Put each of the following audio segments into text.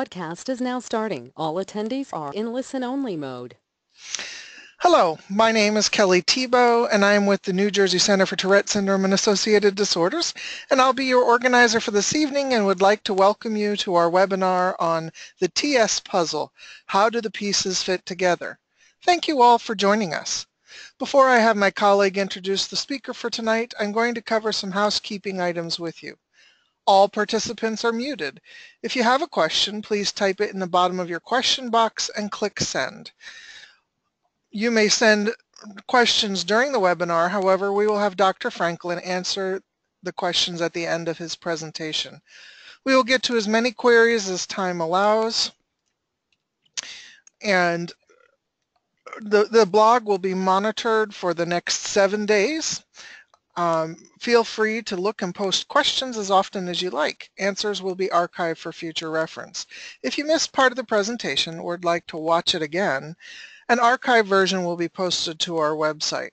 Podcast is now starting. All attendees are in listen-only mode. Hello, my name is Kelly Tebow, and I am with the New Jersey Center for Tourette Syndrome and Associated Disorders, and I'll be your organizer for this evening and would like to welcome you to our webinar on the TS puzzle, How Do the Pieces Fit Together? Thank you all for joining us. Before I have my colleague introduce the speaker for tonight, I'm going to cover some housekeeping items with you. All participants are muted. If you have a question, please type it in the bottom of your question box and click send. You may send questions during the webinar. However, we will have Dr. Franklin answer the questions at the end of his presentation. We will get to as many queries as time allows, and the blog will be monitored for the next 7 days. Feel free to look and post questions as often as you like. Answers will be archived for future reference. If you missed part of the presentation or would like to watch it again, an archived version will be posted to our website.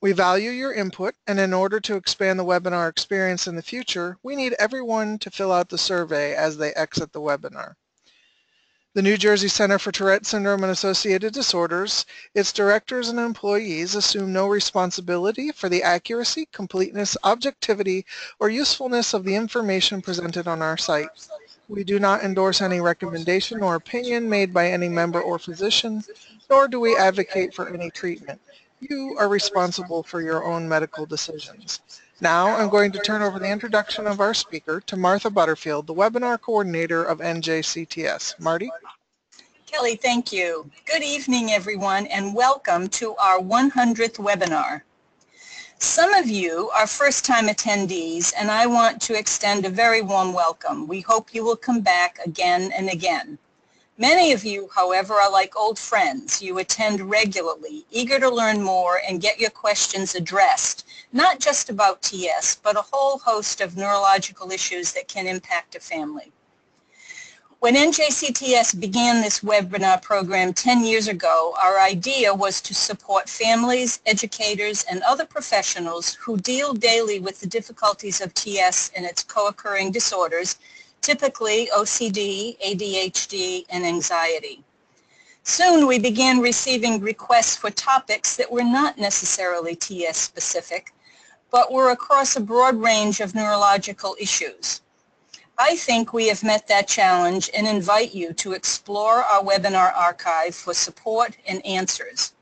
We value your input, and in order to expand the webinar experience in the future, we need everyone to fill out the survey as they exit the webinar. The New Jersey Center for Tourette Syndrome and Associated Disorders, its directors and employees assume no responsibility for the accuracy, completeness, objectivity, or usefulness of the information presented on our site. We do not endorse any recommendation or opinion made by any member or physician, nor do we advocate for any treatment. You are responsible for your own medical decisions. Now I'm going to turn over the introduction of our speaker to Martha Butterfield, the webinar coordinator of NJCTS. Marty? Kelly, thank you. Good evening, everyone, and welcome to our 100th webinar. Some of you are first-time attendees, and I want to extend a very warm welcome. We hope you will come back again and again. Many of you, however, are like old friends. You attend regularly, eager to learn more and get your questions addressed, not just about TS, but a whole host of neurological issues that can impact a family. When NJCTS began this webinar program 10 years ago, our idea was to support families, educators, and other professionals who deal daily with the difficulties of TS and its co-occurring disorders, typically OCD, ADHD, and anxiety. Soon we began receiving requests for topics that were not necessarily TS specific, but were across a broad range of neurological issues. I think we have met that challenge and invite you to explore our webinar archive for support and answers.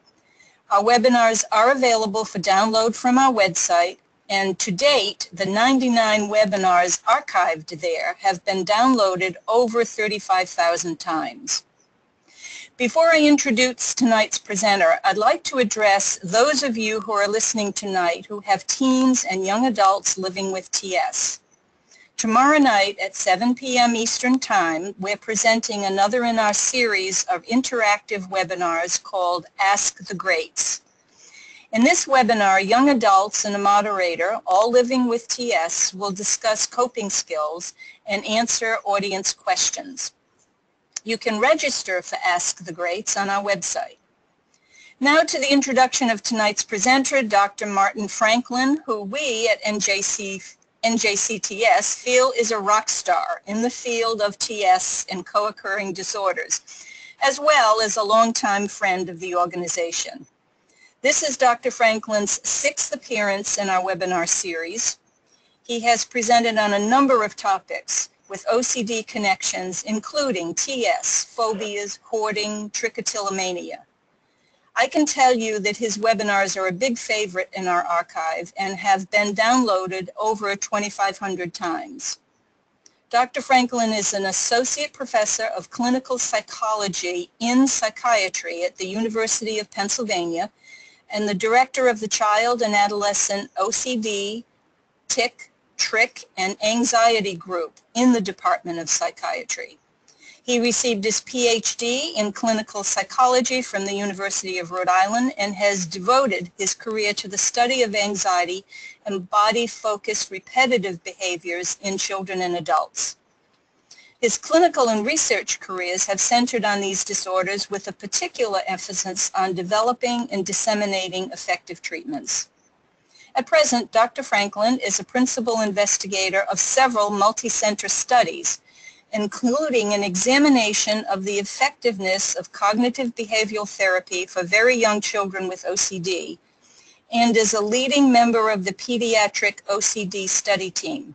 Our webinars are available for download from our website, and to date, the 99 webinars archived there have been downloaded over 35,000 times. Before I introduce tonight's presenter, I'd like to address those of you who are listening tonight who have teens and young adults living with TS. Tomorrow night at 7 p.m. Eastern Time, we're presenting another in our series of interactive webinars called Ask the Greats. In this webinar, young adults and a moderator, all living with TS, will discuss coping skills and answer audience questions. You can register for Ask the Greats on our website. Now to the introduction of tonight's presenter, Dr. Martin Franklin, who we at NJCTS feel is a rock star in the field of TS and co-occurring disorders, as well as a longtime friend of the organization. This is Dr. Franklin's 6th appearance in our webinar series. He has presented on a number of topics with OCD connections, including TS, phobias, hoarding, trichotillomania. I can tell you that his webinars are a big favorite in our archive and have been downloaded over 2,500 times. Dr. Franklin is an associate professor of clinical psychology in psychiatry at the University of Pennsylvania and the director of the Child and Adolescent OCD, Trich, and anxiety group in the Department of Psychiatry. He received his Ph.D. in clinical psychology from the University of Rhode Island and has devoted his career to the study of anxiety and body-focused repetitive behaviors in children and adults. His clinical and research careers have centered on these disorders with a particular emphasis on developing and disseminating effective treatments. At present, Dr. Franklin is a principal investigator of several multi-center studies, including an examination of the effectiveness of cognitive behavioral therapy for very young children with OCD, and is a leading member of the pediatric OCD study team.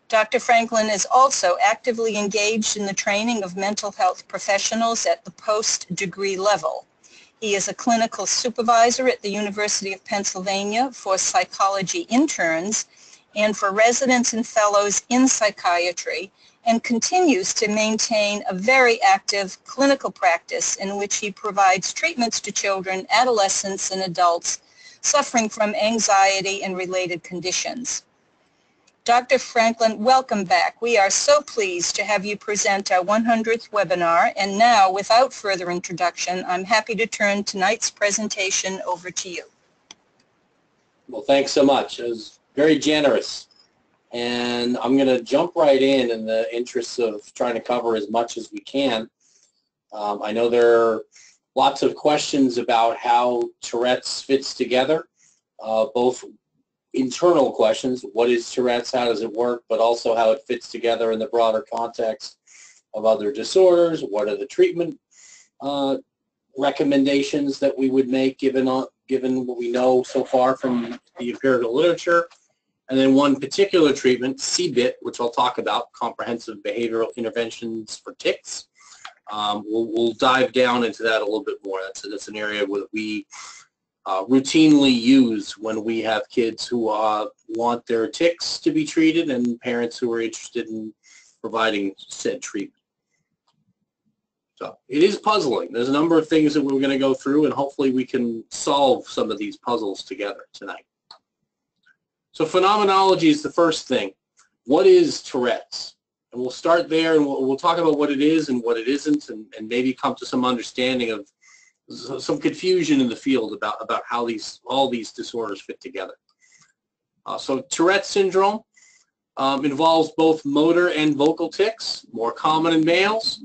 Dr. Franklin is also actively engaged in the training of mental health professionals at the post-degree level. He is a clinical supervisor at the University of Pennsylvania for psychology interns and for residents and fellows in psychiatry, and continues to maintain a very active clinical practice in which he provides treatments to children, adolescents, and adults suffering from anxiety and related conditions. Dr. Franklin, welcome back. We are so pleased to have you present our 100th webinar, and now, without further introduction, I'm happy to turn tonight's presentation over to you. Well, thanks so much. It was very generous, and I'm going to jump right in the interest of trying to cover as much as we can. I know there are lots of questions about how Tourette's fits together, both internal questions, what is Tourette's, how does it work, but also how it fits together in the broader context of other disorders, what are the treatment recommendations that we would make given what we know so far from the empirical literature, and then one particular treatment, CBIT, which I'll talk about, Comprehensive Behavioral Interventions for Tics. We'll dive down into that a little bit more. That's an area where we routinely use when we have kids who want their tics to be treated and parents who are interested in providing said treatment. So it is puzzling. There's a number of things that we're going to go through, and hopefully we can solve some of these puzzles together tonight. So phenomenology is the first thing. What is Tourette's? And we'll start there, and we'll talk about what it is and what it isn't, and maybe come to some understanding of some confusion in the field about how all these disorders fit together. So Tourette syndrome involves both motor and vocal tics, more common in males.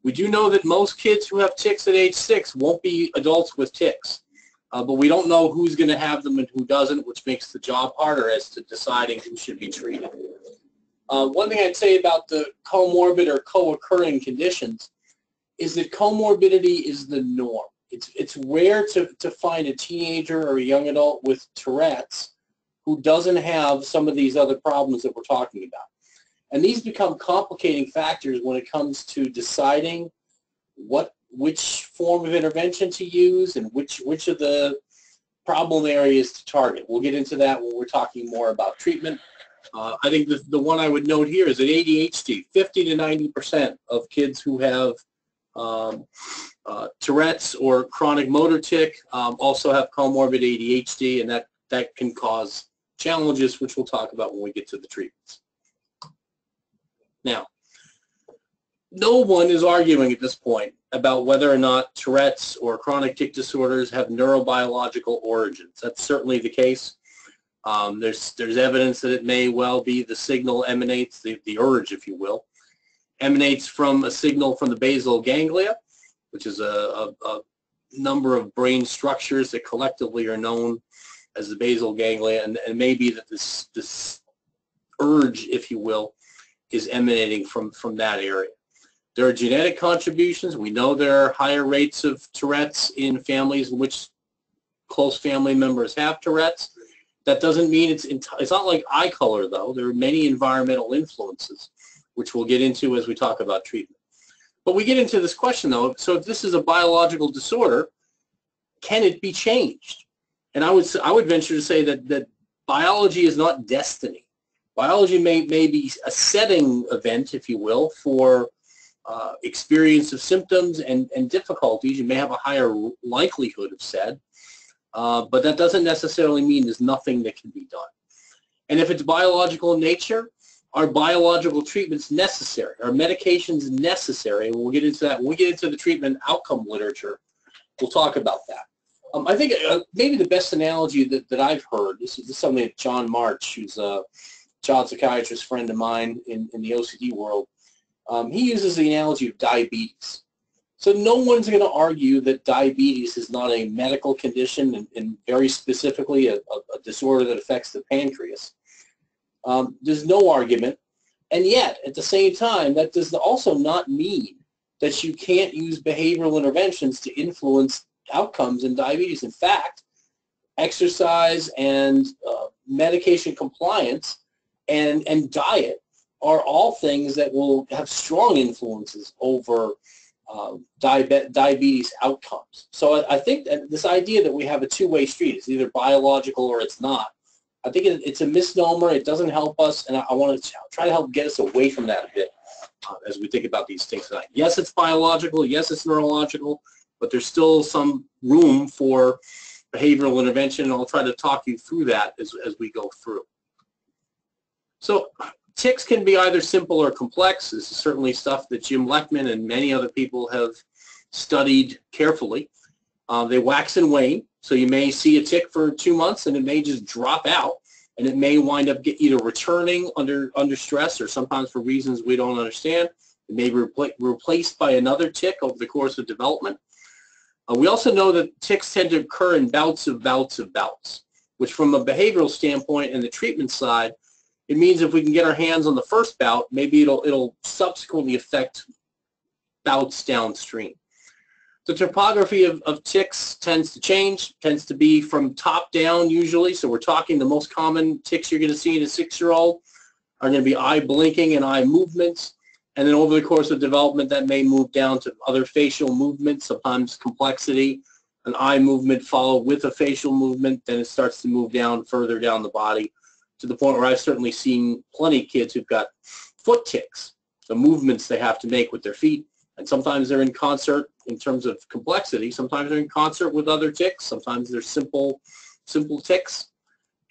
We do know that most kids who have tics at age 6 won't be adults with tics, but we don't know who's going to have them and who doesn't, which makes the job harder as to deciding who should be treated. One thing I'd say about the comorbid or co-occurring conditions is that comorbidity is the norm. It's rare to find a teenager or a young adult with Tourette's who doesn't have some of these other problems that we're talking about. And these become complicating factors when it comes to deciding which form of intervention to use and which of the problem areas to target. We'll get into that when we're talking more about treatment. I think the one I would note here is that ADHD, 50 to 90% of kids who have Tourette's or chronic motor tic also have comorbid ADHD, and that can cause challenges, which we'll talk about when we get to the treatments. Now, no one is arguing at this point about whether or not Tourette's or chronic tic disorders have neurobiological origins. That's certainly the case. There's evidence that it may well be the signal emanates, the urge, if you will, emanates from a signal from the basal ganglia, which is a number of brain structures that collectively are known as the basal ganglia, and it may be that this urge, if you will, is emanating from that area. There are genetic contributions. We know there are higher rates of Tourette's in families in which close family members have Tourette's. That doesn't mean it's not like eye color, though. There are many environmental influences, which we'll get into as we talk about treatment. But we get into this question, though, so if this is a biological disorder, can it be changed? And I would venture to say that biology is not destiny. Biology may be a setting event, if you will, for experience of symptoms and difficulties. You may have a higher likelihood of SAD, but that doesn't necessarily mean there's nothing that can be done. And if it's biological in nature, are biological treatments necessary? Are medications necessary? And we'll get into that. When we get into the treatment outcome literature, we'll talk about that. I think maybe the best analogy that I've heard, this is something that John March, who's a child psychiatrist friend of mine in the OCD world, he uses the analogy of diabetes. So no one's going to argue that diabetes is not a medical condition and very specifically a disorder that affects the pancreas. There's no argument. And yet, at the same time, that does also not mean that you can't use behavioral interventions to influence outcomes in diabetes. In fact, exercise and medication compliance and diet are all things that will have strong influences over diabetes outcomes. So I think that this idea that we have a two-way street, it's either biological or it's not, I think it's a misnomer. It doesn't help us, and I want to try to help get us away from that a bit as we think about these things tonight. Yes, it's biological. Yes, it's neurological, but there's still some room for behavioral intervention, and I'll try to talk you through that as we go through. So tics can be either simple or complex. This is certainly stuff that Jim Leckman and many other people have studied carefully. They wax and wane, so you may see a tic for 2 months and it may just drop out, and it may wind up either returning under stress or sometimes for reasons we don't understand. It may be replaced by another tic over the course of development. We also know that tics tend to occur in bouts, which from a behavioral standpoint and the treatment side, it means if we can get our hands on the first bout, maybe it'll subsequently affect bouts downstream. The topography of tics tends to change, tends to be from top down usually. So we're talking the most common tics you're going to see in a 6-year-old are going to be eye blinking and eye movements. And then over the course of development, that may move down to other facial movements, sometimes complexity, an eye movement followed with a facial movement. Then it starts to move down further down the body to the point where I've certainly seen plenty of kids who've got foot tics, the movements they have to make with their feet. And sometimes they're in concert in terms of complexity. Sometimes they're in concert with other tics. Sometimes they're simple tics.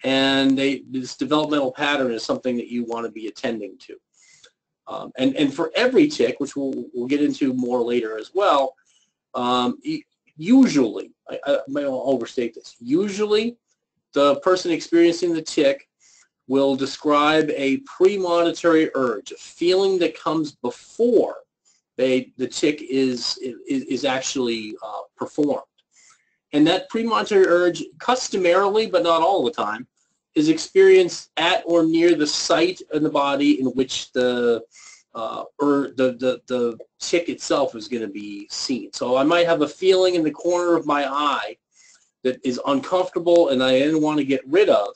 And this developmental pattern is something that you want to be attending to. And for every tic, which we'll get into more later as well, usually, I might overstate this, usually the person experiencing the tic will describe a premonitory urge, a feeling that comes before the tic is actually performed. And that premonitory urge, customarily, but not all the time, is experienced at or near the site in the body in which the tic itself is going to be seen. So I might have a feeling in the corner of my eye that is uncomfortable and I didn't want to get rid of,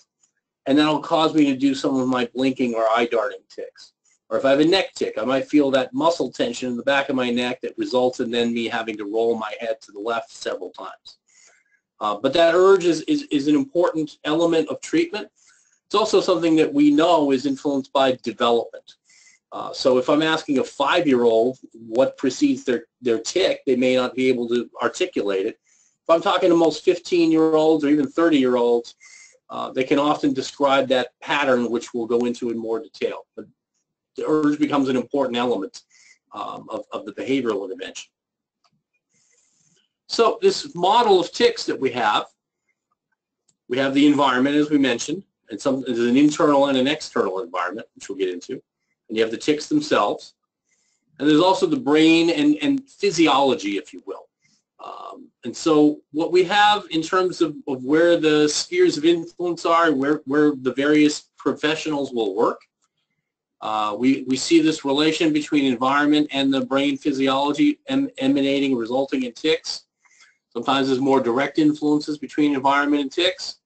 and that'll cause me to do some of my blinking or eye darting tics. Or if I have a neck tic, I might feel that muscle tension in the back of my neck that results in then me having to roll my head to the left several times. But that urge is an important element of treatment. It's also something that we know is influenced by development. So if I'm asking a 5-year-old what precedes their tic, they may not be able to articulate it. If I'm talking to most 15-year-olds or even 30-year-olds, they can often describe that pattern, which we'll go into in more detail. But the urge becomes an important element of the behavioral intervention. So this model of tics that we have the environment, as we mentioned, and there's an internal and an external environment, which we'll get into. And you have the tics themselves. And there's also the brain and physiology, if you will. And so what we have in terms of where the spheres of influence are, where the various professionals will work, we see this relation between environment and the brain physiology emanating, resulting in tics. Sometimes there's more direct influences between environment and tics.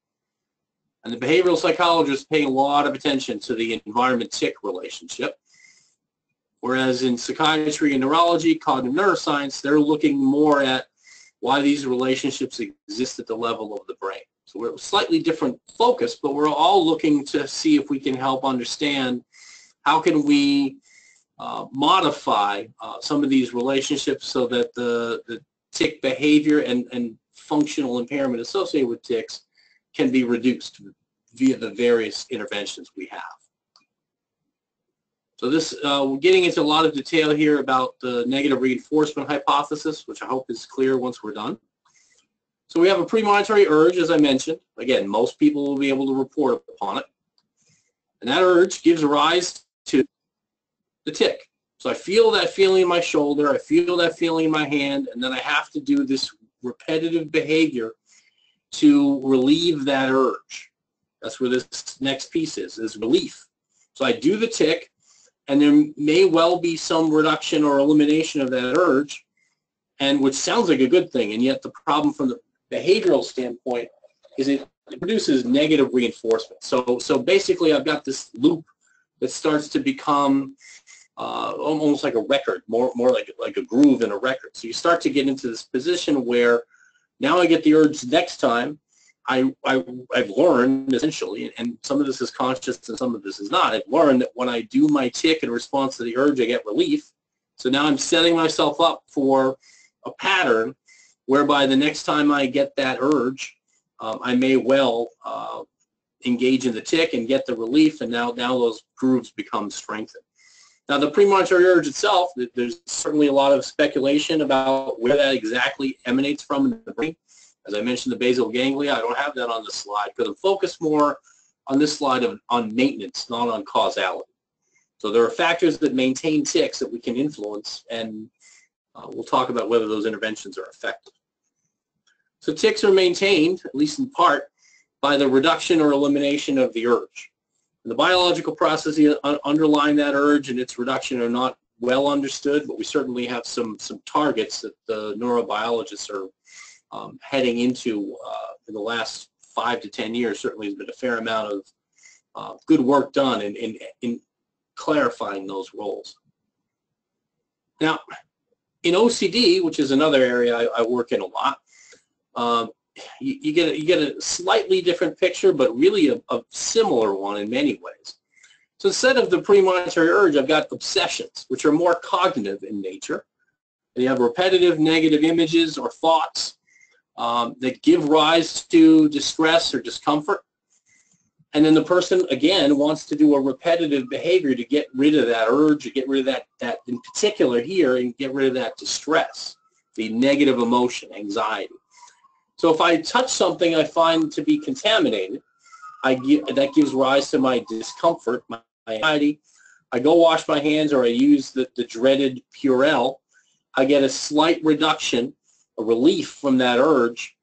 And the behavioral psychologists pay a lot of attention to the environment-tic relationship. Whereas in psychiatry and neurology, cognitive neuroscience, they're looking more at why these relationships exist at the level of the brain. So we're a slightly different focus, but we're all looking to see if we can help understand how can we modify some of these relationships so that the tic behavior and functional impairment associated with tics can be reduced via the various interventions we have. So this, we're getting into a lot of detail here about the negative reinforcement hypothesis, which I hope is clear once we're done. So we have a premonitory urge, as I mentioned. Again, most people will be able to report upon it. And that urge gives rise to the tic. So I feel that feeling in my shoulder, I feel that feeling in my hand, and then I have to do this repetitive behavior to relieve that urge. That's where this next piece is relief. So I do the tic, and there may well be some reduction or elimination of that urge, and which sounds like a good thing, and yet the problem from the behavioral standpoint is it produces negative reinforcement. So basically I've got this loop that starts to become almost like a record, more like a groove in a record. So you start to get into this position where now I get the urge next time. I've learned essentially, and some of this is conscious and some of this is not, I've learned that when I do my tick in response to the urge, I get relief. So now I'm setting myself up for a pattern whereby the next time I get that urge, I may well engage in the tick and get the relief, and now those grooves become strengthened. Now the premonitory urge itself, there's certainly a lot of speculation about where that exactly emanates from in the brain. As I mentioned, the basal ganglia, I don't have that on the slide because I'm focused more on this slide on maintenance, not on causality. So there are factors that maintain tics that we can influence, and we'll talk about whether those interventions are effective. So tics are maintained, at least in part, by the reduction or elimination of the urge. And the biological processes underlying that urge and its reduction are not well understood, but we certainly have some targets that the neurobiologists are heading into in the last 5 to 10 years. Certainly has been a fair amount of good work done in clarifying those roles. Now, in OCD, which is another area I work in a lot, you get a slightly different picture, but really a similar one in many ways. So instead of the premonitory urge, I've got obsessions, which are more cognitive in nature. And you have repetitive negative images or thoughts that give rise to distress or discomfort. And then the person, again, wants to do a repetitive behavior to get rid of that urge, to get rid of that in particular here, and get rid of that distress, the negative emotion, anxiety. So if I touch something I find to be contaminated, that gives rise to my discomfort, my anxiety. I go wash my hands or I use the dreaded Purell. I get a slight reduction, a relief from that urge.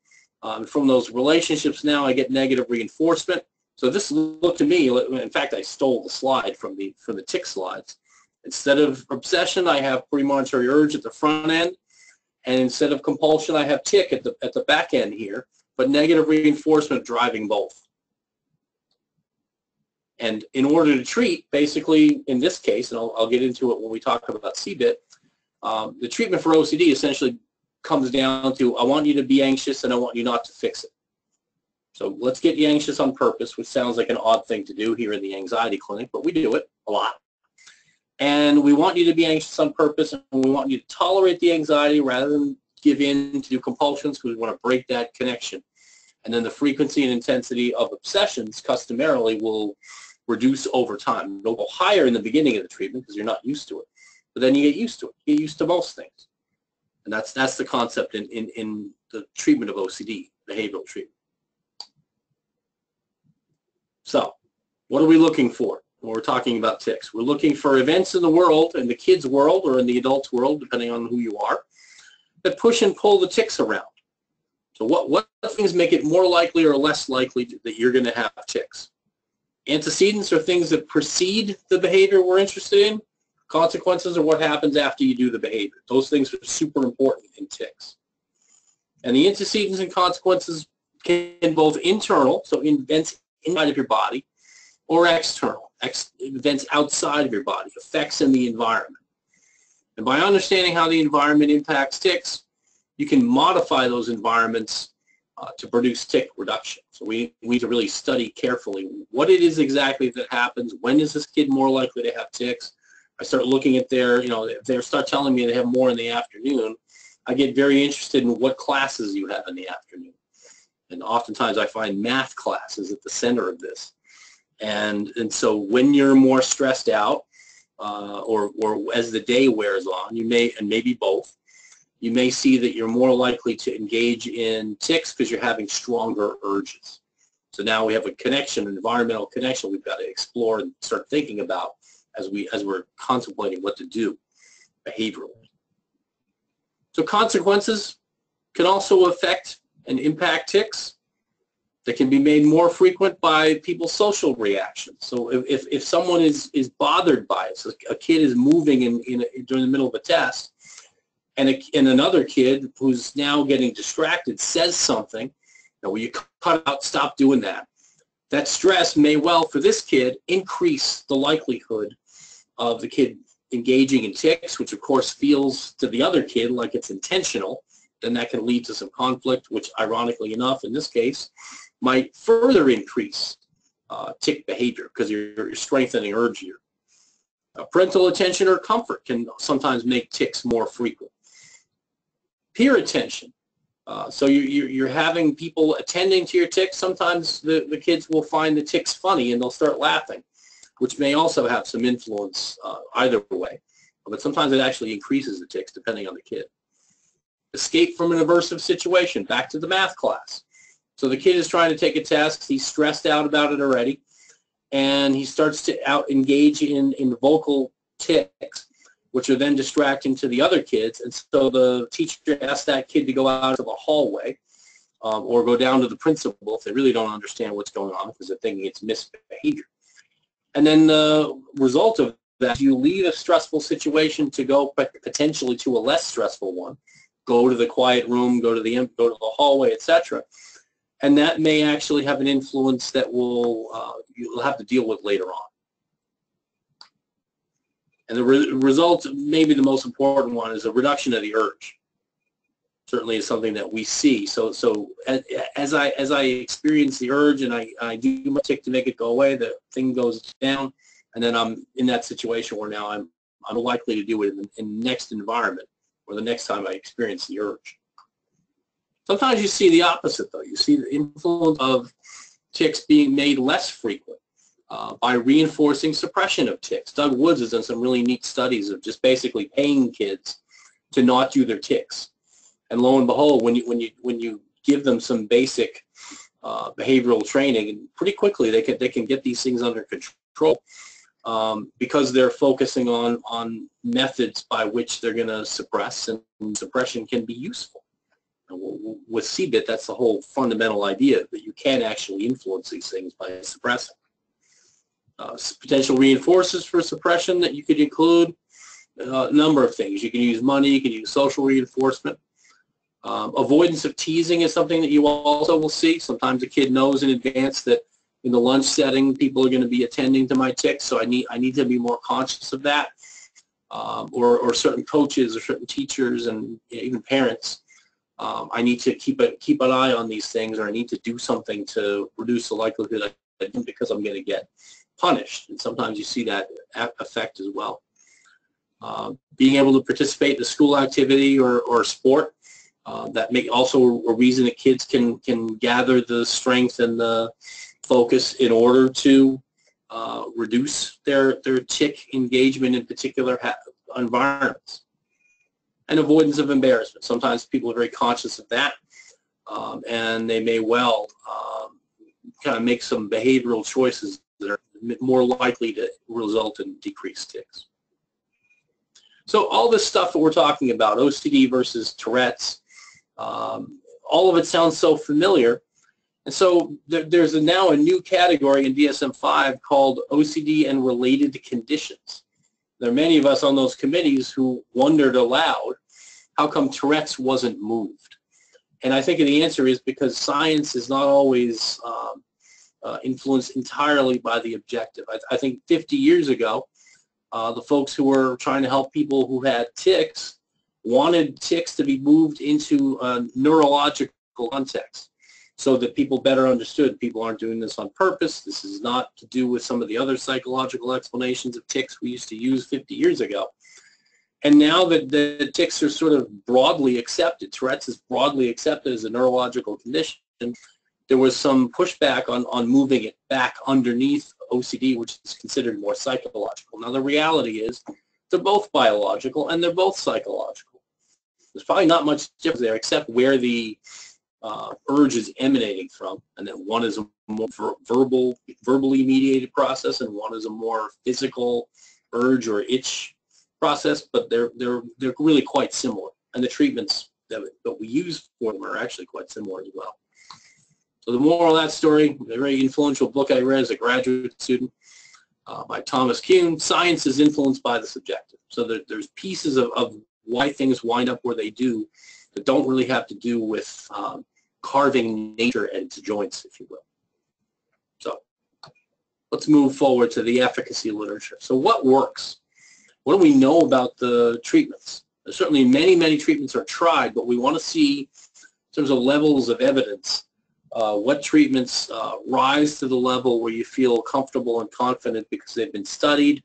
From those relationships now I get negative reinforcement. So this looked to me, in fact I stole the slide from the tick slides. Instead of obsession I have premonitory urge at the front end, and instead of compulsion I have tick at the back end here, but negative reinforcement driving both. And in order to treat, basically in this case, and I'll get into it when we talk about CBIT, the treatment for OCD essentially comes down to I want you to be anxious and I want you not to fix it. So let's get you anxious on purpose, which sounds like an odd thing to do here in the anxiety clinic, but we do it a lot. And we want you to be anxious on purpose, and we want you to tolerate the anxiety rather than give in to compulsions, because we want to break that connection. And then the frequency and intensity of obsessions customarily will reduce over time. It'll go higher in the beginning of the treatment because you're not used to it. But then you get used to it. You get used to most things. And that's the concept in the treatment of OCD, behavioral treatment. So what are we looking for when we're talking about tics? We're looking for events in the world, in the kid's world or in the adult's world, depending on who you are, that push and pull the tics around. So what things make it more likely or less likely that you're going to have tics? Antecedents are things that precede the behavior we're interested in. Consequences are what happens after you do the behavior. Those things are super important in tics. And the antecedents and consequences can both internal, so events inside of your body, or external, events outside of your body, effects in the environment. And by understanding how the environment impacts tics, you can modify those environments to produce tic reduction. So we need to really study carefully what it is exactly that happens. When is this kid more likely to have tics? I start looking at their, if they start telling me they have more in the afternoon, I get very interested in what classes you have in the afternoon. And oftentimes I find math classes at the center of this. And so when you're more stressed out, or as the day wears on, you may, and maybe both, you may see that you're more likely to engage in tics because you're having stronger urges. So now we have a connection, an environmental connection we've got to explore and start thinking about as we're contemplating what to do behaviorally. So consequences can also affect and impact tics. that can be made more frequent by people's social reactions. So if someone is bothered by it, so a kid is moving during the middle of a test, and another kid who's now getting distracted says something, will you cut out, stop doing that? That stress may well, for this kid, increase the likelihood of the kid engaging in tics, which of course feels to the other kid like it's intentional. Then that can lead to some conflict, which ironically enough, in this case, might further increase tic behavior because you're strengthening urge here. Parental attention or comfort can sometimes make tics more frequent. Peer attention. So you're having people attending to your tics. Sometimes the kids will find the tics funny and they'll start laughing, which may also have some influence either way. But sometimes it actually increases the tics depending on the kid. Escape from an aversive situation, back to the math class. So the kid is trying to take a test, he's stressed out about it already, and he starts to engage in vocal tics, which are then distracting to the other kids, and so the teacher asks that kid to go out to the hallway or go down to the principal if they really don't understand what's going on because they're thinking it's misbehavior. And then the result of that, you leave a stressful situation to go potentially to a less stressful one, go to the quiet room, go to the hallway, etc. And that may actually have an influence that you'll have to deal with later on. And the result, maybe the most important one, is a reduction of the urge. Certainly is something that we see. So as I experience the urge and I do my tic to make it go away, the thing goes down, and then I'm in that situation where now I'm likely to do it in the next environment or the next time I experience the urge. Sometimes you see the opposite, though. You see the influence of tics being made less frequent by reinforcing suppression of tics. Doug Woods has done some really neat studies of just basically paying kids to not do their tics. And lo and behold, when you give them some basic behavioral training, pretty quickly they can get these things under control because they're focusing on methods by which they're going to suppress, and suppression can be useful. With CBIT, that's the whole fundamental idea, that you can actually influence these things by suppressing. Potential reinforcers for suppression that you could include a number of things. You can use money, you can use social reinforcement. Avoidance of teasing is something that you also will see. Sometimes a kid knows in advance that in the lunch setting people are going to be attending to my tics, so I need to be more conscious of that. Or certain coaches or certain teachers and even parents. I need to keep an eye on these things, or I need to do something to reduce the likelihood I do because I'm going to get punished. And sometimes you see that effect as well. Being able to participate in a school activity or sport, that may also a reason that kids can gather the strength and the focus in order to reduce their tic engagement in particular environments. And avoidance of embarrassment. Sometimes people are very conscious of that, and they may well kind of make some behavioral choices that are more likely to result in decreased tics. So all this stuff that we're talking about, OCD versus Tourette's, all of it sounds so familiar. And so there's now a new category in DSM-5 called OCD and related conditions. There are many of us on those committees who wondered aloud, how come Tourette's wasn't moved? And I think the answer is because science is not always influenced entirely by the objective. I think 50 years ago, the folks who were trying to help people who had tics wanted tics to be moved into a neurological context so that people better understood people aren't doing this on purpose. This is not to do with some of the other psychological explanations of tics we used to use 50 years ago. And now that the tics are sort of broadly accepted, Tourette's is broadly accepted as a neurological condition, there was some pushback on moving it back underneath OCD, which is considered more psychological. Now the reality is they're both biological and they're both psychological. There's probably not much difference there except where the urge is emanating from, and then one is a more verbally mediated process and one is a more physical urge or itch process, but they're really quite similar, and the treatments that we use for them are actually quite similar as well. So the moral of that story, a very influential book I read as a graduate student by Thomas Kuhn, Science is Influenced by the Subjective. So there's pieces of why things wind up where they do that don't really have to do with carving nature at its joints, if you will. So let's move forward to the efficacy literature. So what works? What do we know about the treatments? There's certainly many treatments are tried, but we want to see, in terms of levels of evidence, what treatments rise to the level where you feel comfortable and confident because they've been studied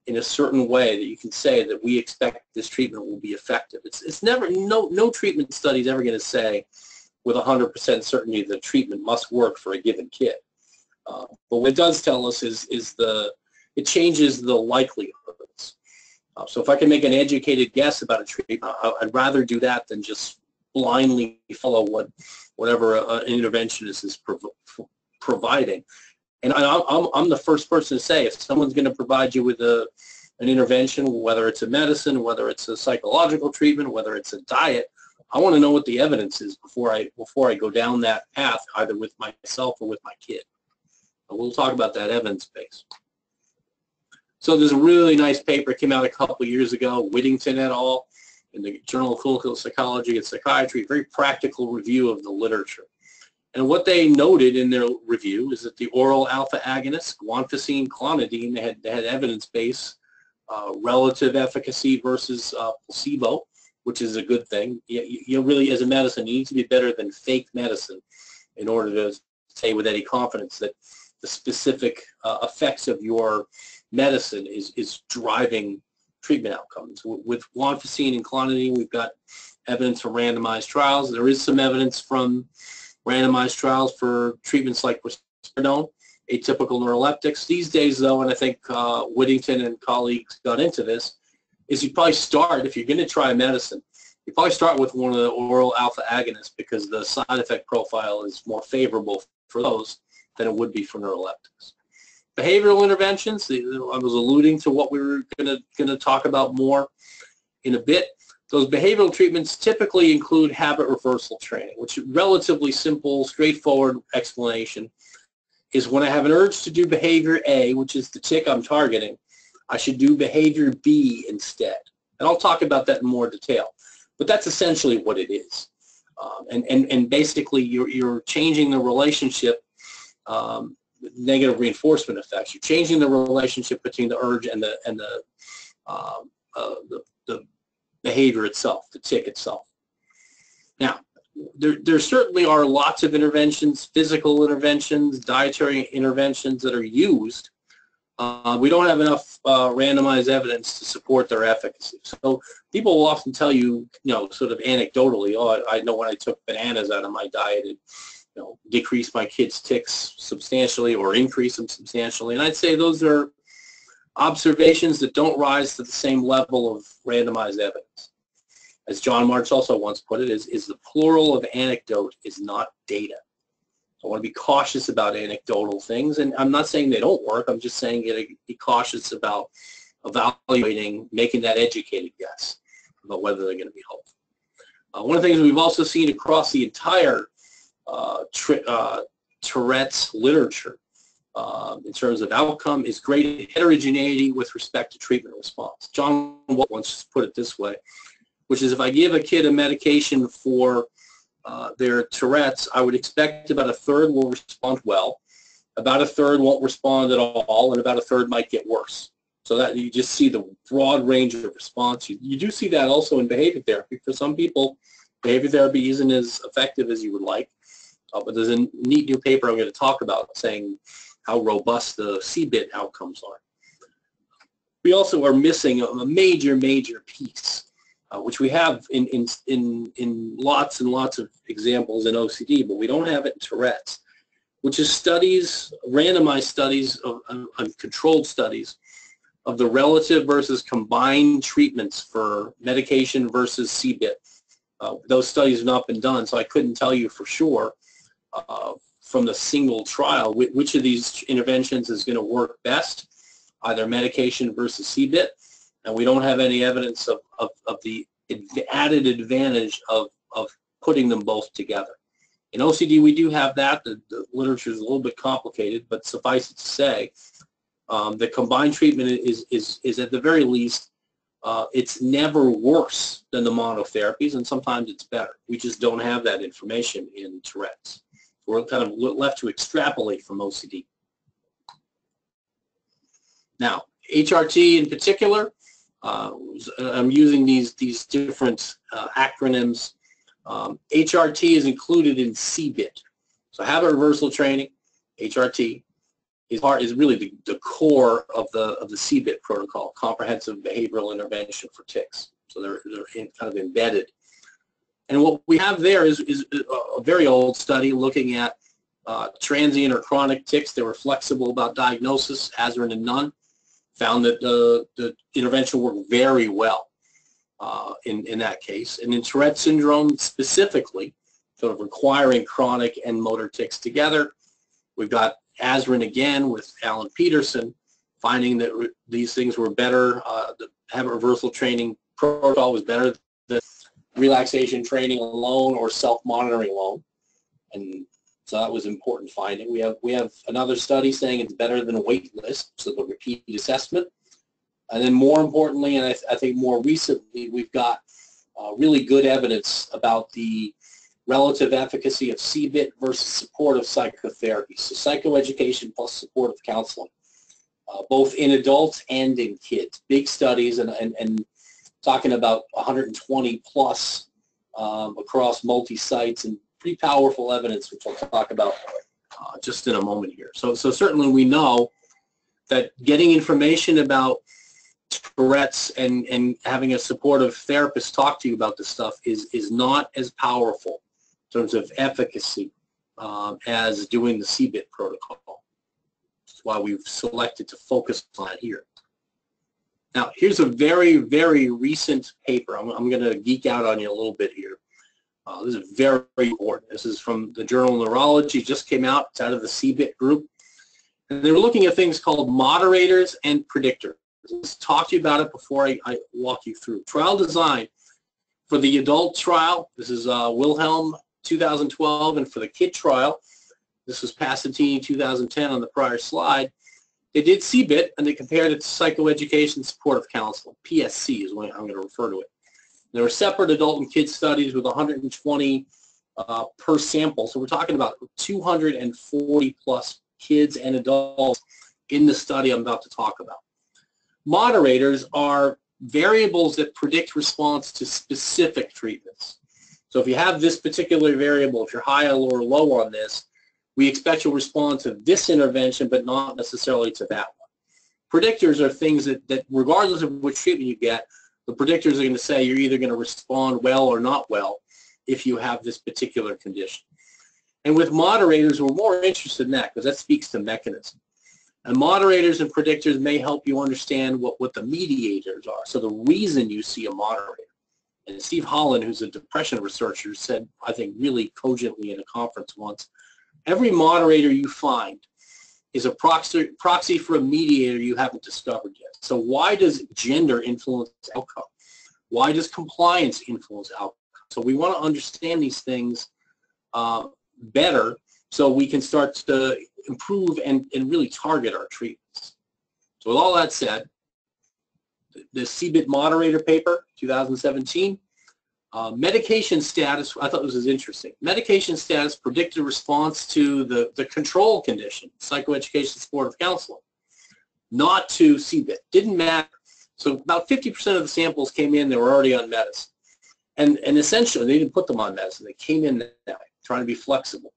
in a certain way that you can say that we expect this treatment will be effective. It's never, no treatment study is ever going to say with 100% certainty that treatment must work for a given kid. But what it does tell us is it changes the likelihoods. So if I can make an educated guess about a treatment, I'd rather do that than just blindly follow whatever an interventionist is providing. And I'm the first person to say, if someone's going to provide you with an intervention, whether it's a medicine, whether it's a psychological treatment, whether it's a diet, I want to know what the evidence is before I go down that path, either with myself or with my kid. And we'll talk about that evidence base. So there's a really nice paper that came out a couple years ago, Whittington et al. In the Journal of Clinical Psychology and Psychiatry, very practical review of the literature. And what they noted in their review is that the oral alpha agonists, guanfacine, clonidine, they had evidence base, relative efficacy versus placebo, which is a good thing. You really, as a medicine, you need to be better than fake medicine in order to say with any confidence that the specific effects of your medicine is driving treatment outcomes. With guanfacine and clonidine, we've got evidence from randomized trials. There is some evidence from randomized trials for treatments like risperidone, atypical neuroleptics. These days, though, and I think Whittington and colleagues got into this, is you probably start, if you're going to try a medicine, you probably start with one of the oral alpha agonists because the side effect profile is more favorable for those than it would be for neuroleptics. Behavioral interventions, I was alluding to what we were going to talk about more in a bit. Those behavioral treatments typically include habit reversal training, which is a relatively simple, straightforward explanation is when I have an urge to do behavior A, which is the tick I'm targeting, I should do behavior B instead. And I'll talk about that in more detail. But that's essentially what it is. And basically, you're changing the relationship, negative reinforcement effects. You're changing the relationship between the urge and the behavior itself, the tick itself. Now, there certainly are lots of interventions, physical interventions, dietary interventions that are used. We don't have enough randomized evidence to support their efficacy. So people will often tell you, sort of anecdotally, oh, I know when I took bananas out of my diet, it decreased my kids' tics substantially or increased them substantially. And I'd say those are observations that don't rise to the same level of randomized evidence. As John March also once put it, is the plural of anecdote is not data. I want to be cautious about anecdotal things, and I'm not saying they don't work. I'm just saying be cautious about evaluating, making that educated guess about whether they're going to be helpful. One of the things we've also seen across the entire Tourette's literature in terms of outcome is great heterogeneity with respect to treatment response. John once put it this way, which is if I give a kid a medication for their Tourette's, I would expect about a third will respond well, about a third won't respond at all, and about a third might get worse. So that you just see the broad range of response. You do see that also in behavior therapy. For some people, behavior therapy isn't as effective as you would like. But there's a neat new paper I'm going to talk about saying how robust the CBIT outcomes are. We also are missing a major piece, which we have in lots and lots of examples in OCD, but we don't have it in Tourette's, which is studies, randomized studies, of controlled studies of the relative versus combined treatments for medication versus CBIT. Those studies have not been done, so I couldn't tell you for sure from the single trial which of these interventions is going to work best, either medication versus CBIT, and we don't have any evidence of the added advantage of putting them both together. In OCD, we do have that. The literature is a little bit complicated, but suffice it to say, the combined treatment is at the very least, it's never worse than the monotherapies, and sometimes it's better. We just don't have that information in Tourette's. We're kind of left to extrapolate from OCD. Now, HRT in particular, I'm using these different acronyms. HRT is included in CBIT. So habit reversal training, HRT, is really the core of the CBIT protocol, Comprehensive Behavioral Intervention for Tics. So they're kind of embedded. And what we have there is a very old study looking at transient or chronic tics. They were flexible about diagnosis, Azarin and Nunn, found that the intervention worked very well in that case. And in Tourette syndrome specifically, sort of requiring chronic and motor tics together, we've got Azarin again with Alan Peterson, finding that these things were better. The habit reversal training protocol was better than relaxation training alone or self-monitoring alone. And so that was an important finding. We have another study saying it's better than a wait list, so the repeat assessment. And then more importantly, and I think more recently, we've got really good evidence about the relative efficacy of CBIT versus supportive psychotherapy. So psychoeducation plus supportive counseling, both in adults and in kids. Big studies and talking about 120 plus across multi-sites, and pretty powerful evidence, which I'll talk about just in a moment here. So certainly we know that getting information about Tourette's and having a supportive therapist talk to you about this stuff is not as powerful in terms of efficacy as doing the CBIT protocol. That's why we've selected to focus on it here. Now, here's a very, very recent paper. I'm going to geek out on you a little bit here. This is very important. This is from the journal Neurology. Just came out. It's out of the CBIT group. And they were looking at things called moderators and predictors. Let's talk to you about it before I walk you through. Trial design for the adult trial. This is Wilhelm 2012, and for the kid trial, this was Passantini 2010 on the prior slide. They did CBIT, and they compared it to psychoeducation supportive counseling. PSC is what I'm going to refer to it. There were separate adult and kid studies with 120 per sample. So we're talking about 240 plus kids and adults in the study I'm about to talk about. Moderators are variables that predict response to specific treatments. So if you have this particular variable, if you're high or low on this, we expect you'll respond to this intervention, but not necessarily to that one. Predictors are things that regardless of which treatment you get, the predictors are going to say you're either going to respond well or not well if you have this particular condition. And with moderators, we're more interested in that because that speaks to mechanism. And moderators and predictors may help you understand what the mediators are. So the reason you see a moderator. And Steve Holland, who's a depression researcher, said, I think really cogently in a conference once, every moderator you find is a proxy for a mediator you haven't discovered yet. So why does gender influence outcome? Why does compliance influence outcome? So we want to understand these things better so we can start to improve and really target our treatments. So with all that said, the CBIT moderator paper, 2017, medication status, I thought this was interesting. Medication status predicted response to the control condition, psychoeducation supportive counseling, not to CBIT. Didn't matter. So about 50% of the samples came in, they were already on medicine. And essentially, they didn't put them on medicine. They came in that way, trying to be flexible.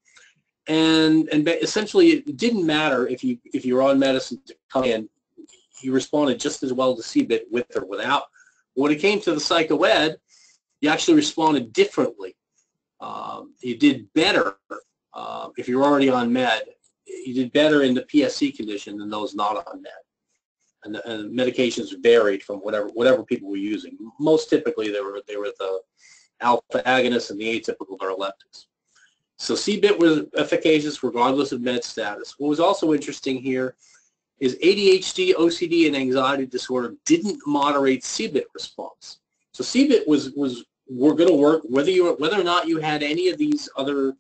And essentially, it didn't matter if you were on medicine to come in. You responded just as well to CBIT with or without. When it came to the psychoed, you actually responded differently. You did better if you're already on med. You did better in the PSC condition than those not on med. And the medications varied from whatever people were using. Most typically, they were the alpha agonists and the atypical neuroleptics. So CBIT was efficacious regardless of med status. What was also interesting here is ADHD, OCD, and anxiety disorder didn't moderate CBIT response. So CBIT was going to work whether or not you had any of these other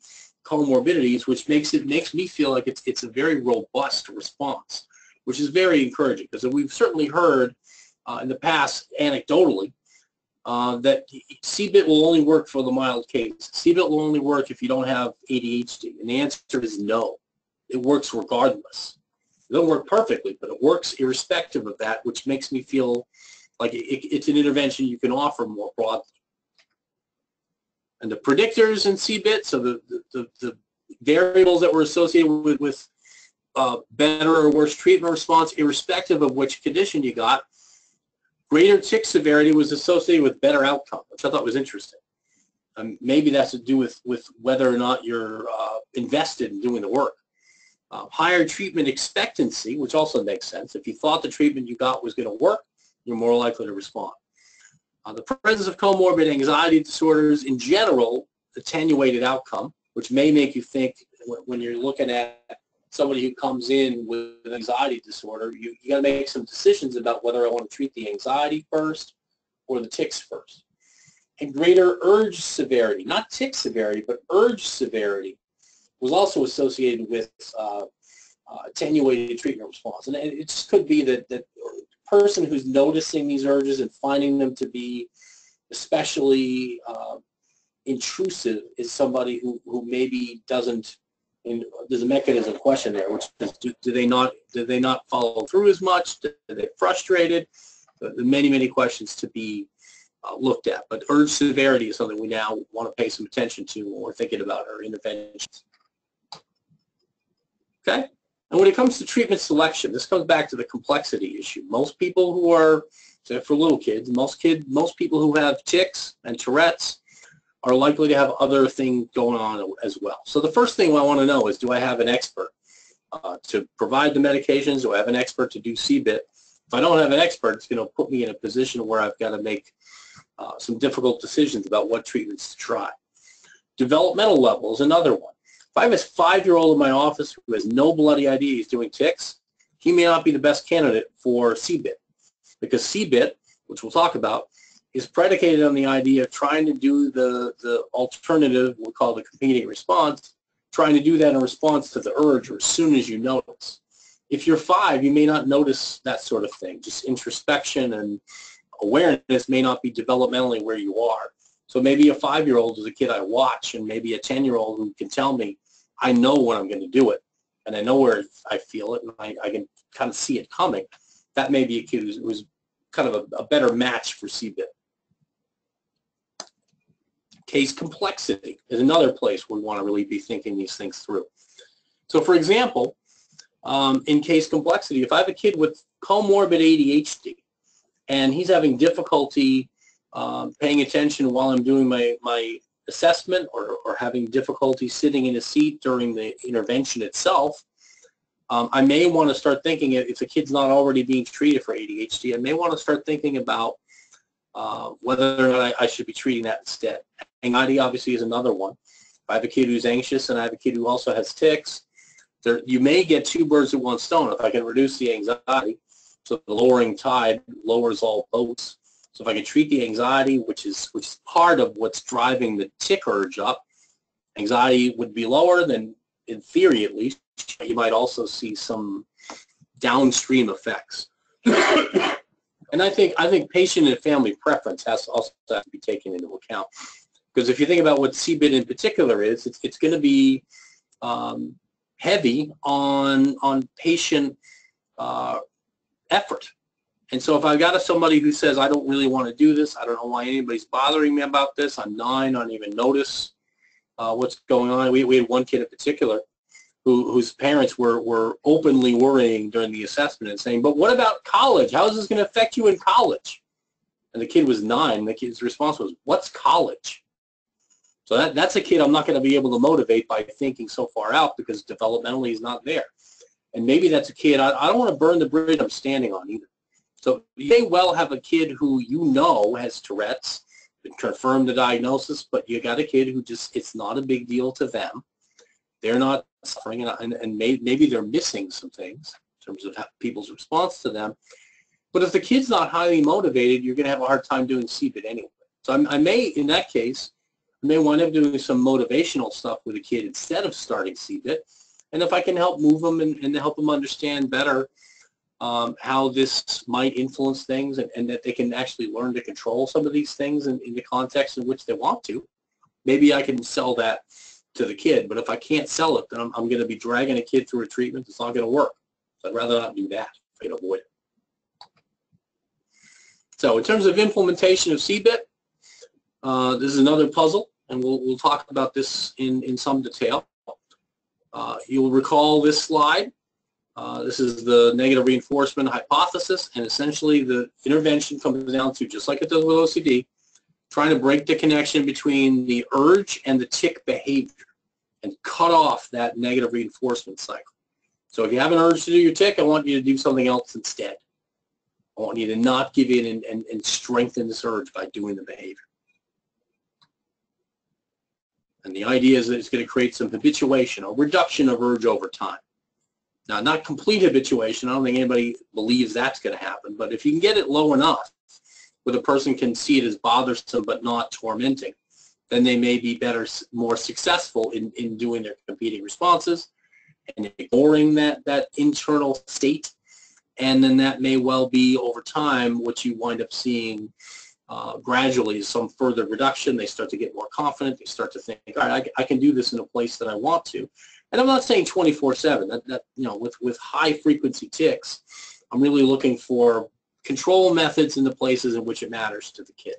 comorbidities, which makes me feel like it's a very robust response, which is very encouraging, because we've certainly heard in the past anecdotally that CBIT will only work for the mild case. CBIT will only work if you don't have ADHD, and the answer is no. It works regardless. It doesn't work perfectly, but it works irrespective of that, which makes me feel like it's an intervention you can offer more broadly. And the predictors in CBIT, so the variables that were associated with better or worse treatment response, irrespective of which condition you got, greater tic severity was associated with better outcome, which I thought was interesting. Maybe that's to do with whether or not you're invested in doing the work. Higher treatment expectancy, which also makes sense. If you thought the treatment you got was going to work, you're more likely to respond. The presence of comorbid anxiety disorders in general attenuated outcome, which may make you think when you're looking at somebody who comes in with an anxiety disorder, you got to make some decisions about whether I want to treat the anxiety first or the tics first. And greater urge severity, not tic severity, but urge severity, was also associated with attenuated treatment response. And it just could be that the person who's noticing these urges and finding them to be especially intrusive is somebody who maybe doesn't, and there's a mechanism question there, which is do they not follow through as much? Do they frustrated? The many questions to be looked at. But urge severity is something we now want to pay some attention to when we're thinking about our interventions. Okay? And when it comes to treatment selection, this comes back to the complexity issue. Most people who are, say for little kids, most people who have tics and Tourette's are likely to have other things going on as well. So the first thing I want to know is, do I have an expert to provide the medications? Do I have an expert to do CBIT? If I don't have an expert, it's going to put me in a position where I've got to make some difficult decisions about what treatments to try. Developmental level is another one. If I have a 5-year-old in my office who has no bloody idea he's doing tics, he may not be the best candidate for CBIT, because CBIT, which we'll talk about, is predicated on the idea of trying to do the alternative, we call the competing response, trying to do that in response to the urge or as soon as you notice. If you're 5, you may not notice that sort of thing. Just introspection and awareness may not be developmentally where you are. So maybe a 5-year-old is a kid I watch, and maybe a 10-year-old who can tell me, I know when I'm going to do it, and I know where I feel it, and I can kind of see it coming. That may be a kid who's kind of a better match for CBIT. Case complexity is another place we want to really be thinking these things through. So for example, in case complexity, if I have a kid with comorbid ADHD and he's having difficulty paying attention while I'm doing my assessment, or having difficulty sitting in a seat during the intervention itself, I may want to start thinking, if the kid's not already being treated for ADHD, I may want to start thinking about whether or not I should be treating that instead. Anxiety obviously is another one. If I have a kid who's anxious and I have a kid who also has tics, you may get 2 birds with 1 stone. If I can reduce the anxiety, so the lowering tide lowers all boats. So if I can treat the anxiety, which is part of what's driving the tic urge up, anxiety would be lower, then in theory at least, you might also see some downstream effects. And I think patient and family preference has also to be taken into account. Because if you think about what CBIT in particular is, it's going to be heavy on patient effort. And so if I've got somebody who says, I don't really want to do this, I don't know why anybody's bothering me about this, I'm 9, I don't even notice what's going on. We had one kid in particular whose parents were openly worrying during the assessment and saying, but what about college? How is this going to affect you in college? And the kid was 9. The kid's response was, what's college? So that's a kid I'm not going to be able to motivate by thinking so far out, because developmentally he's not there. And maybe that's a kid, I don't want to burn the bridge I'm standing on either. So you may well have a kid who you know has Tourette's, confirm the diagnosis, but you got a kid who just, it's not a big deal to them. They're not suffering, and maybe they're missing some things in terms of people's response to them. But if the kid's not highly motivated, you're going to have a hard time doing CBIT anyway. So I may, in that case, I may wind up doing some motivational stuff with a kid instead of starting CBIT. And if I can help move them and help them understand better how this might influence things and that they can actually learn to control some of these things in the context in which they want to, maybe I can sell that to the kid. But if I can't sell it, then I'm going to be dragging a kid through a treatment that's not going to work. So I'd rather not do that if I can avoid it. So in terms of implementation of CBIT, this is another puzzle, and we'll talk about this in some detail. You'll recall this slide. This is the negative reinforcement hypothesis, and essentially the intervention comes down to, just like it does with OCD, trying to break the connection between the urge and the tick behavior and cut off that negative reinforcement cycle. So if you have an urge to do your tick, I want you to do something else instead. I want you to not give in and strengthen this urge by doing the behavior. And the idea is that it's going to create some habituation, a reduction of urge over time. Now, not complete habituation. I don't think anybody believes that's going to happen. But if you can get it low enough where the person can see it as bothersome but not tormenting, then they may be better, more successful in doing their competing responses and ignoring that internal state. And then that may well be, over time, what you wind up seeing gradually is some further reduction. They start to get more confident. They start to think, all right, I can do this in a place that I want to. And I'm not saying 24/7. With high frequency tics, I'm really looking for control methods in the places in which it matters to the kid.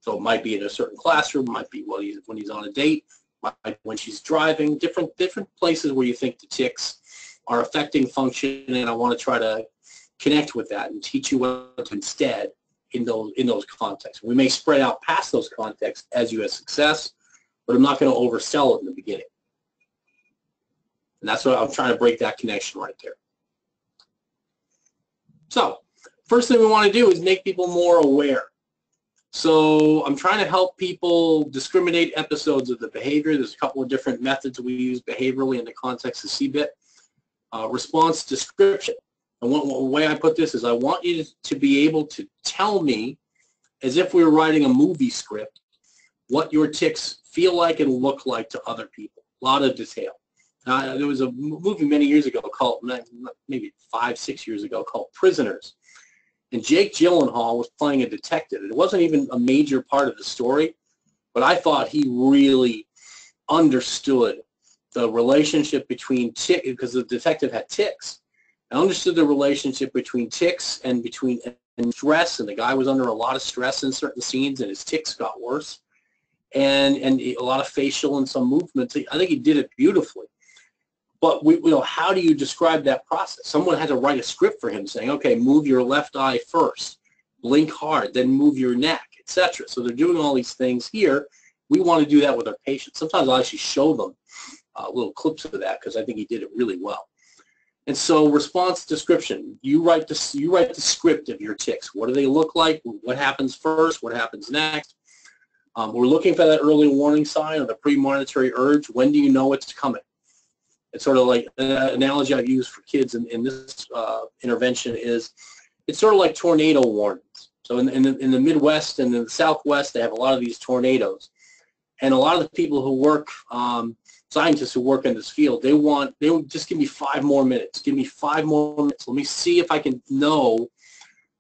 So it might be in a certain classroom, might be when he's on a date, might be when she's driving, different places where you think the tics are affecting function, and I want to try to connect with that and teach you what to instead in those contexts. We may spread out past those contexts as you have success, but I'm not going to oversell it in the beginning. And that's what I'm trying to break that connection right there. So first thing we want to do is make people more aware. So I'm trying to help people discriminate episodes of the behavior. There's a couple of different methods we use behaviorally in the context of CBIT. Response description. And one way I put this is I want you to be able to tell me, as if we were writing a movie script, what your tics feel like and look like to other people. A lot of detail. There was a movie many years ago called, maybe 5-6 years ago, called Prisoners. And Jake Gyllenhaal was playing a detective. It wasn't even a major part of the story, but I thought he really understood the relationship between tics, because the detective had tics. I understood the relationship between tics and stress, and the guy was under a lot of stress in certain scenes, and his tics got worse. And a lot of facial and some movements. I think he did it beautifully. But how do you describe that process? Someone had to write a script for him saying, okay, move your left eye first, blink hard, then move your neck, etc. So they're doing all these things here. We want to do that with our patients. Sometimes I'll actually show them little clips of that because I think he did it really well. And so response description, you write the script of your tics. What do they look like? What happens first? What happens next? We're looking for that early warning sign or the premonitory urge. When do you know it's coming? It's sort of like an analogy I've used for kids in this intervention is it's sort of like tornado warnings. So in the Midwest and in the Southwest, they have a lot of these tornadoes. And a lot of the people who work, scientists who work in this field, they would just give me 5 more minutes. Give me 5 more minutes. Let me see if I can know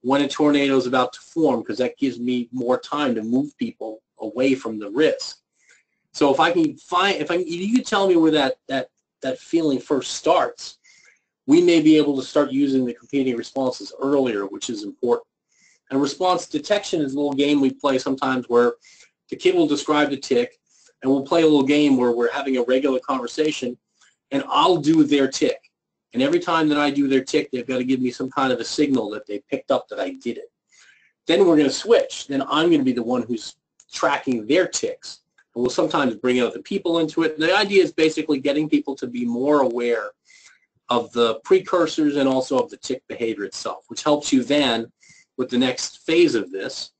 when a tornado is about to form, because that gives me more time to move people away from the risk. So if you can tell me where that feeling first starts, we may be able to start using the competing responses earlier, which is important. And response detection is a little game we play sometimes where the kid will describe the tic, and we'll play a little game where we're having a regular conversation, and I'll do their tic. And every time that I do their tic, they've got to give me some kind of a signal that they picked up that I did it. Then we're going to switch. Then I'm going to be the one who's tracking their tics. And we'll sometimes bring other people into it. The idea is basically getting people to be more aware of the precursors and also of the tic behavior itself, which helps you then with the next phase of this.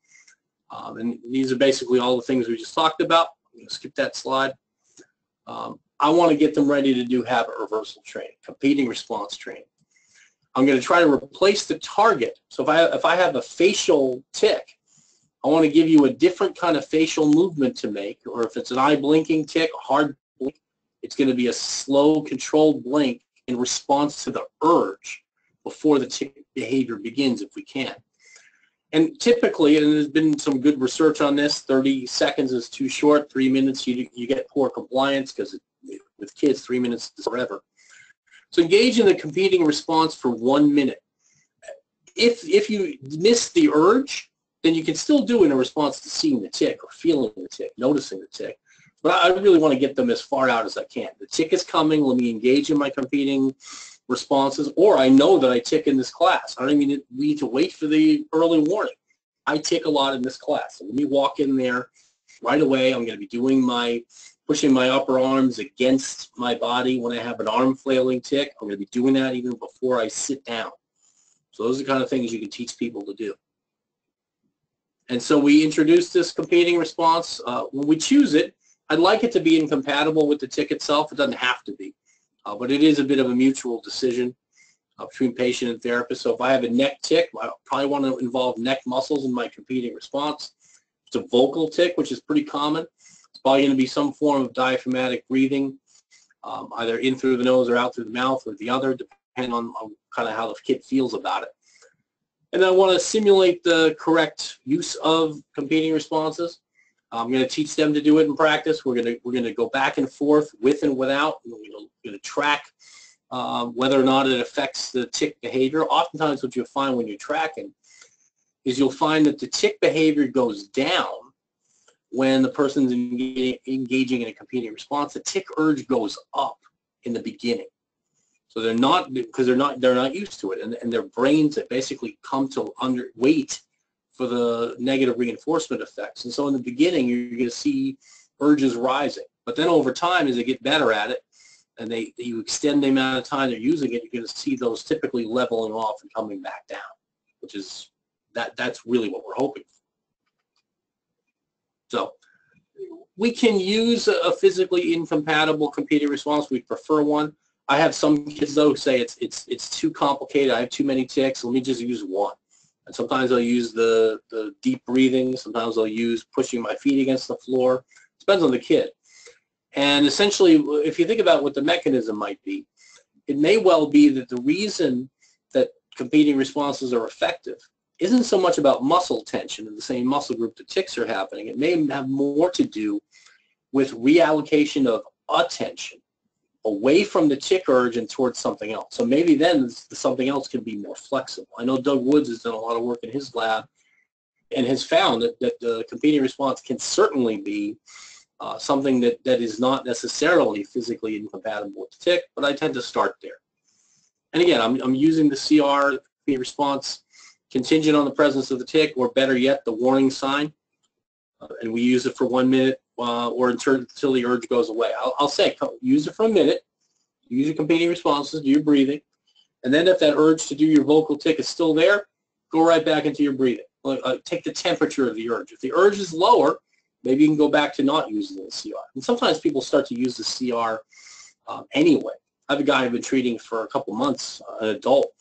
And these are basically all the things we just talked about. I'm going to skip that slide. I want to get them ready to do habit reversal training, competing response training. I'm going to try to replace the target. So if I have a facial tic, I want to give you a different kind of facial movement to make, or if it's an eye blinking tick, a hard blink, it's going to be a slow, controlled blink in response to the urge before the tick behavior begins, if we can. And typically, and there's been some good research on this, 30 seconds is too short, 3 minutes you get poor compliance, because with kids 3 minutes is forever. So engage in the competing response for 1 minute. If you miss the urge, then you can still do it in a response to seeing the tick or feeling the tick, noticing the tick. But I really want to get them as far out as I can. The tick is coming, let me engage in my competing responses, or I know that I tick in this class. I don't even need to wait for the early warning. I tick a lot in this class. So let me walk in there right away. I'm going to be doing pushing my upper arms against my body when I have an arm flailing tick. I'm going to be doing that even before I sit down. So those are the kind of things you can teach people to do. And so we introduced this competing response. When we choose it, I'd like it to be incompatible with the tick itself. It doesn't have to be. But it is a bit of a mutual decision between patient and therapist. So if I have a neck tick, I probably want to involve neck muscles in my competing response. If it's a vocal tick, which is pretty common, it's probably going to be some form of diaphragmatic breathing, either in through the nose or out through the mouth or the other, depending on kind of how the kid feels about it. And I want to simulate the correct use of competing responses. I'm going to teach them to do it in practice. We're going to go back and forth with and without. We're going to track whether or not it affects the tick behavior. Oftentimes what you'll find when you're tracking is you'll find that the tick behavior goes down when the person's engaging in a competing response. The tick urge goes up in the beginning. So they're not, because they're not used to it, and their brains have basically come to wait for the negative reinforcement effects. And so in the beginning, you're going to see urges rising. But then over time, as they get better at it, and you extend the amount of time they're using it, you're going to see those typically leveling off and coming back down, which is, that's really what we're hoping for. So we can use a physically incompatible competing response. We prefer one. I have some kids, though, who say it's too complicated. I have too many ticks. Let me just use one. And sometimes I'll use the deep breathing. Sometimes I'll use pushing my feet against the floor. It depends on the kid. And essentially, if you think about what the mechanism might be, it may well be that the reason that competing responses are effective isn't so much about muscle tension in the same muscle group the tics are happening. It may have more to do with reallocation of attention away from the tick urge and towards something else. So maybe then something else can be more flexible. I know Doug Woods has done a lot of work in his lab and has found that the competing response can certainly be something that is not necessarily physically incompatible with the tick, but I tend to start there. And again, I'm using the CR, the response, contingent on the presence of the tick, or better yet, the warning sign. And we use it for 1 minute or until the urge goes away. I'll say use it for a minute, use your competing responses, do your breathing, and then if that urge to do your vocal tick is still there, go right back into your breathing. Take the temperature of the urge. If the urge is lower, maybe you can go back to not using the CR. And sometimes people start to use the CR anyway. I have a guy I've been treating for a couple months, an adult,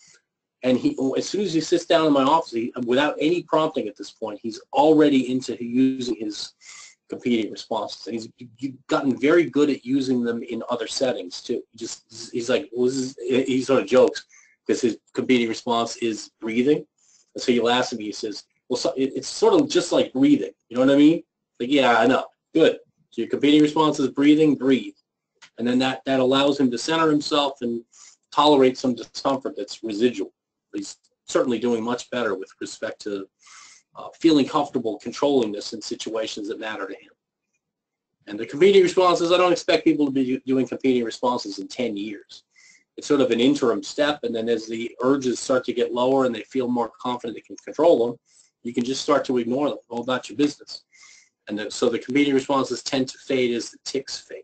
and as soon as he sits down in my office, without any prompting at this point, he's already into using his competing responses. And he's gotten very good at using them in other settings too. He's like, well, he sort of jokes because his competing response is breathing. And so he'll ask me, he says, well, so it's sort of just like breathing. You know what I mean? Like, yeah, I know. Good. So your competing response is breathing, breathe. And then that allows him to center himself and tolerate some discomfort that's residual. He's certainly doing much better with respect to feeling comfortable controlling this in situations that matter to him. And the competing responses, I don't expect people to be doing competing responses in 10 years. It's sort of an interim step, and then as the urges start to get lower and they feel more confident they can control them, you can just start to ignore them. All about your business. And so the competing responses tend to fade as the tics fade.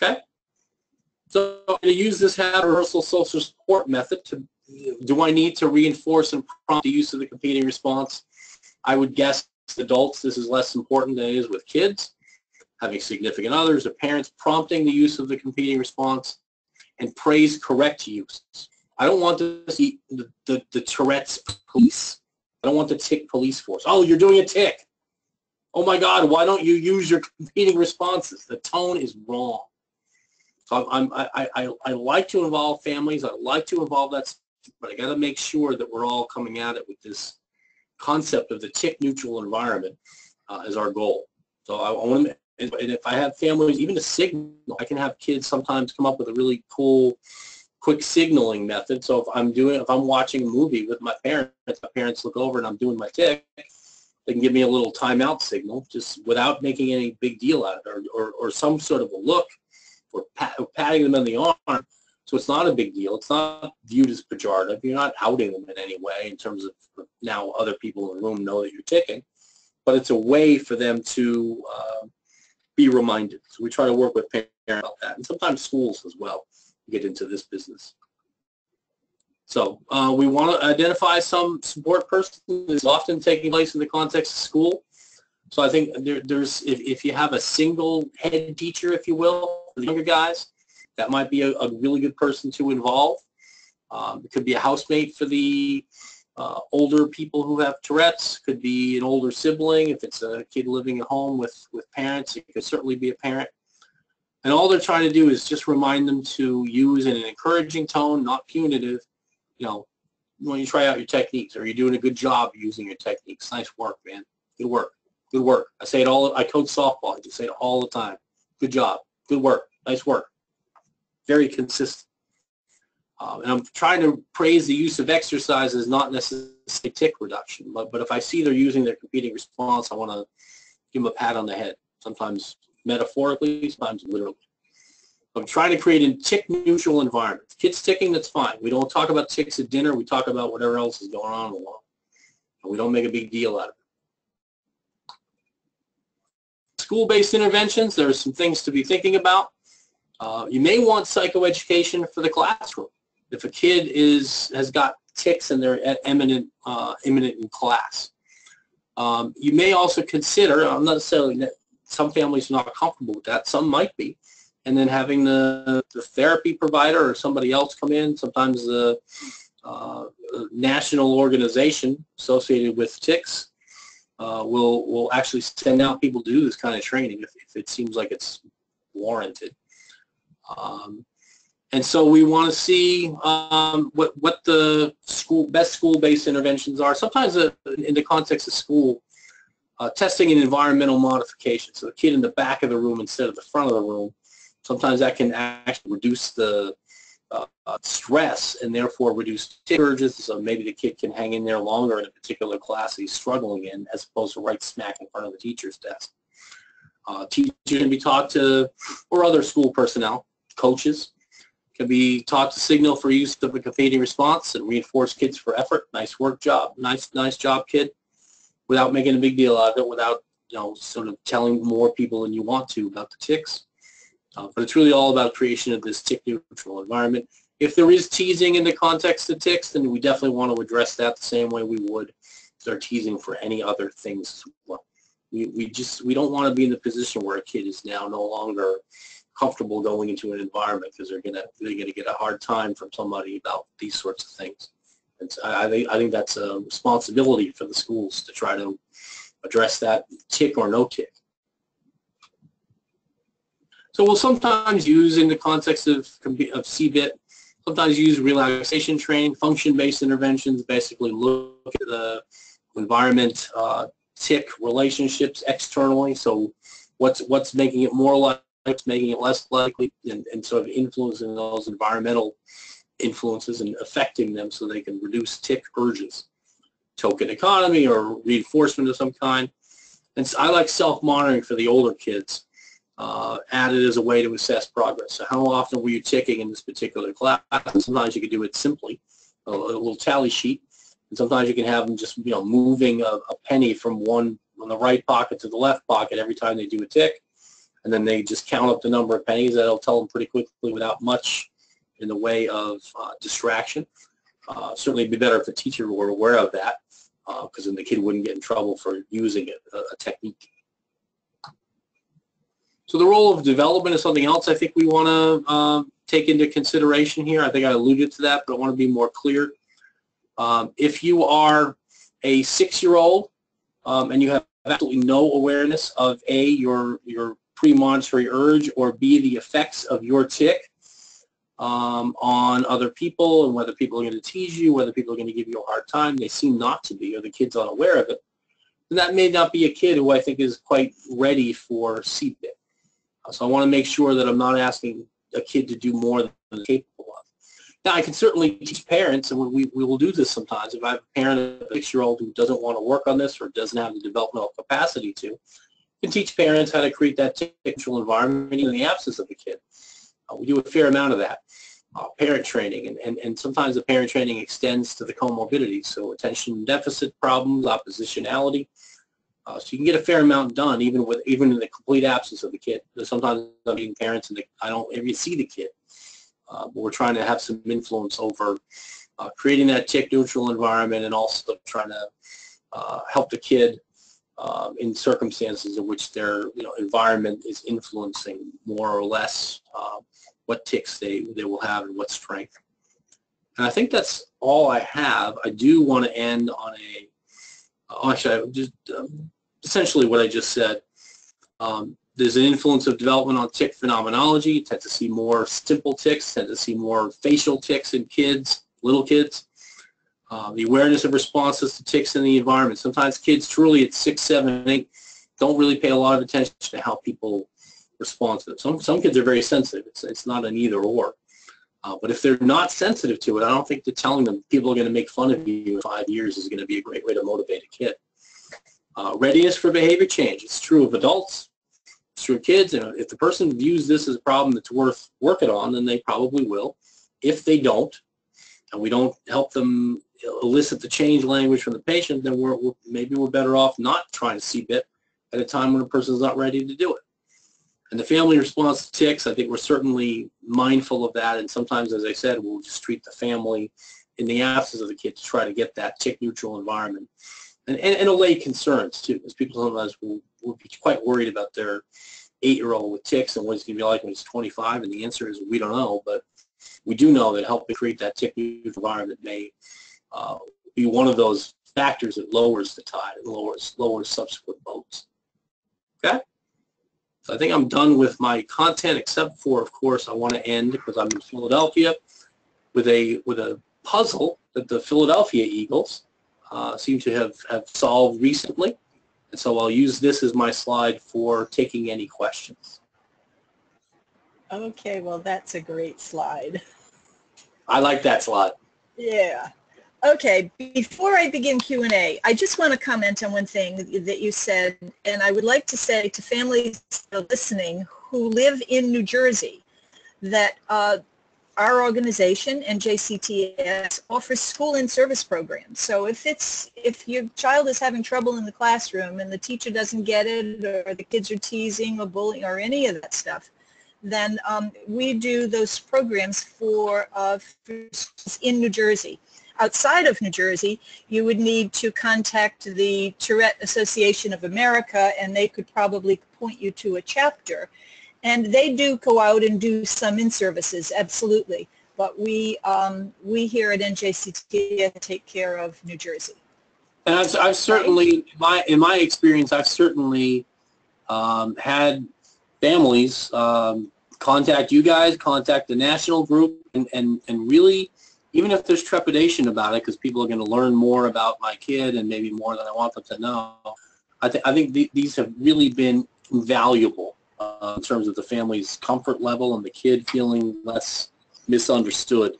Okay? So I'm going to use this habit rehearsal social support method to, do I need to reinforce and prompt the use of the competing response? I would guess adults this is less important than it is with kids. Having significant others or parents prompting the use of the competing response and praise correct use. I don't want to see the Tourette's police, I don't want the tick police force. Oh, you're doing a tick. Oh my God, why don't you use your competing responses? The tone is wrong. So I like to involve families. I like to involve that, but I got to make sure that we're all coming at it with this concept of the tick neutral environment as our goal. So I want to, and if I have families, even a signal, I can have kids sometimes come up with a really cool, quick signaling method. So if I'm watching a movie with my parents look over and I'm doing my tick, they can give me a little timeout signal just without making any big deal out of it, or some sort of a look, or patting them on the arm. So it's not a big deal. It's not viewed as pejorative. You're not outing them in any way in terms of now other people in the room know that you're ticking, but it's a way for them to be reminded. So we try to work with parents about that, and sometimes schools as well get into this business. So we want to identify some support person that's often taking place in the context of school. So I think there's if you have a single head teacher, if you will, for the younger guys, that might be a really good person to involve. It could be a housemate for the older people who have Tourette's. Could be an older sibling. If it's a kid living at home with parents, it could certainly be a parent. And all they're trying to do is just remind them to use in an encouraging tone, not punitive. When you try out your techniques, or you're doing a good job using your techniques. Nice work, man. Good work. Good work. I say it all. I coach softball. I just say it all the time. Good job. Good work. Nice work. Very consistent. And I'm trying to praise the use of exercise as not necessarily tick reduction. But if I see they're using their competing response, I want to give them a pat on the head. Sometimes metaphorically, sometimes literally. I'm trying to create a tick-neutral environment. Kids ticking, that's fine. We don't talk about ticks at dinner. We talk about whatever else is going on in the world. And we don't make a big deal out of it. School-based interventions, there are some things to be thinking about. You may want psychoeducation for the classroom. If a kid has got tics and they're imminent in class. You may also consider, I'm not necessarily, some families are not comfortable with that, some might be, and then having the therapy provider or somebody else come in, sometimes the national organization associated with tics will actually send out people to do this kind of training if it seems like it's warranted. And so we want to see what the best school-based interventions are. Sometimes in the context of school, testing an environmental modification. So the kid in the back of the room instead of the front of the room, sometimes that can actually reduce the stress and therefore reduce tick urges. So maybe the kid can hang in there longer in a particular class he's struggling in, as opposed to right smack in front of the teacher's desk. Teachers can be taught to, or other school personnel, coaches, can be taught to signal for use of a competing response and reinforce kids for effort. Nice work, job. Nice job, kid. Without making a big deal out of it, without sort of telling more people than you want to about the tics. But it's really all about creation of this tick-neutral environment. If there is teasing in the context of tics, then we definitely want to address that the same way we would if they're teasing for any other things as well. We don't want to be in the position where a kid is now no longer comfortable going into an environment because they're gonna get a hard time from somebody about these sorts of things. And so I think that's a responsibility for the schools to try to address that, tick or no tick. So we'll sometimes use, in the context of CBIT, sometimes use relaxation training, function-based interventions, basically look at the environment, tick relationships externally. So what's making it more likely, what's making it less likely, and sort of influencing those environmental influences and affecting them so they can reduce tick urges. Token economy or reinforcement of some kind. And so I like self-monitoring for the older kids. Added as a way to assess progress. So how often were you ticking in this particular class? Sometimes you could do it simply, a little tally sheet, and sometimes you can have them just moving a penny from one on the right pocket to the left pocket every time they do a tick, and then they just count up the number of pennies. That'll tell them pretty quickly without much in the way of distraction. Certainly it'd be better if the teacher were aware of that, because then the kid wouldn't get in trouble for using a technique. So the role of development is something else I think we want to take into consideration here. I think I alluded to that, but I want to be more clear. If you are a 6-year-old and you have absolutely no awareness of A, your premonitory urge, or B, the effects of your tic on other people, and whether people are going to tease you, whether people are going to give you a hard time, they seem not to be, or the kid's unaware of it, then that may not be a kid who I think is quite ready for CBIT. So I want to make sure that I'm not asking a kid to do more than they're capable of. Now, I can certainly teach parents, and we will do this sometimes. If I have a parent of a 6-year-old who doesn't want to work on this or doesn't have the developmental capacity to, I can teach parents how to create that neutral environment in the absence of the kid. We do a fair amount of that. Parent training, and sometimes the parent training extends to the comorbidities, so attention deficit problems, oppositionality. So you can get a fair amount done even in the complete absence of the kid. Sometimes I'm meeting parents and I don't ever see the kid, but we're trying to have some influence over creating that tic neutral environment, and also trying to help the kid in circumstances in which their environment is influencing more or less what tics they will have and what strength. And I think that's all I have. I do want to end on essentially what I just said. There's an influence of development on tic phenomenology. You tend to see more simple tics, tend to see more facial tics in kids, little kids. The awareness of responses to tics in the environment. Sometimes kids truly at 6, 7, 8 don't really pay a lot of attention to how people respond to them. Some kids are very sensitive. It's not an either or. But if they're not sensitive to it, I don't think that telling them people are going to make fun of you in 5 years is going to be a great way to motivate a kid. Readiness for behavior change. It's true of adults. It's true of kids. And if the person views this as a problem that's worth working on, then they probably will. If they don't, and we don't help them elicit the change language from the patient, then maybe we're better off not trying to CBIT at a time when a person is not ready to do it. And the family response to tics, I think we're certainly mindful of that, and sometimes, as I said, we'll just treat the family in the absence of the kid to try to get that tic-neutral environment. And allay concerns, too, because people sometimes will be quite worried about their 8-year-old with tics and what it's going to be like when he's 25, and the answer is we don't know, but we do know that helping create that tic-neutral environment may be one of those factors that lowers the tide and lowers subsequent votes. Okay? So I think I'm done with my content, except for, of course, I want to end, because I'm in Philadelphia, with a puzzle that the Philadelphia Eagles seem to have solved recently. And so I'll use this as my slide for taking any questions. Okay, well, that's a great slide. I like that slide. Yeah. Okay, before I begin Q&A, I just want to comment on one thing that you said, and I would like to say to families that are listening who live in New Jersey that our organization, NJCTS, offers school and service programs. So if your child is having trouble in the classroom and the teacher doesn't get it, or the kids are teasing or bullying or any of that stuff, then we do those programs for schools in New Jersey. Outside of New Jersey, you would need to contact the Tourette Association of America, and they could probably point you to a chapter. And they do go out and do some in-services, absolutely. But we here at NJCT take care of New Jersey. And I've certainly, in my experience, I've certainly had families contact you guys, contact the national group, and really, even if there's trepidation about it, because people are going to learn more about my kid and maybe more than I want them to know, I think these have really been invaluable in terms of the family's comfort level and the kid feeling less misunderstood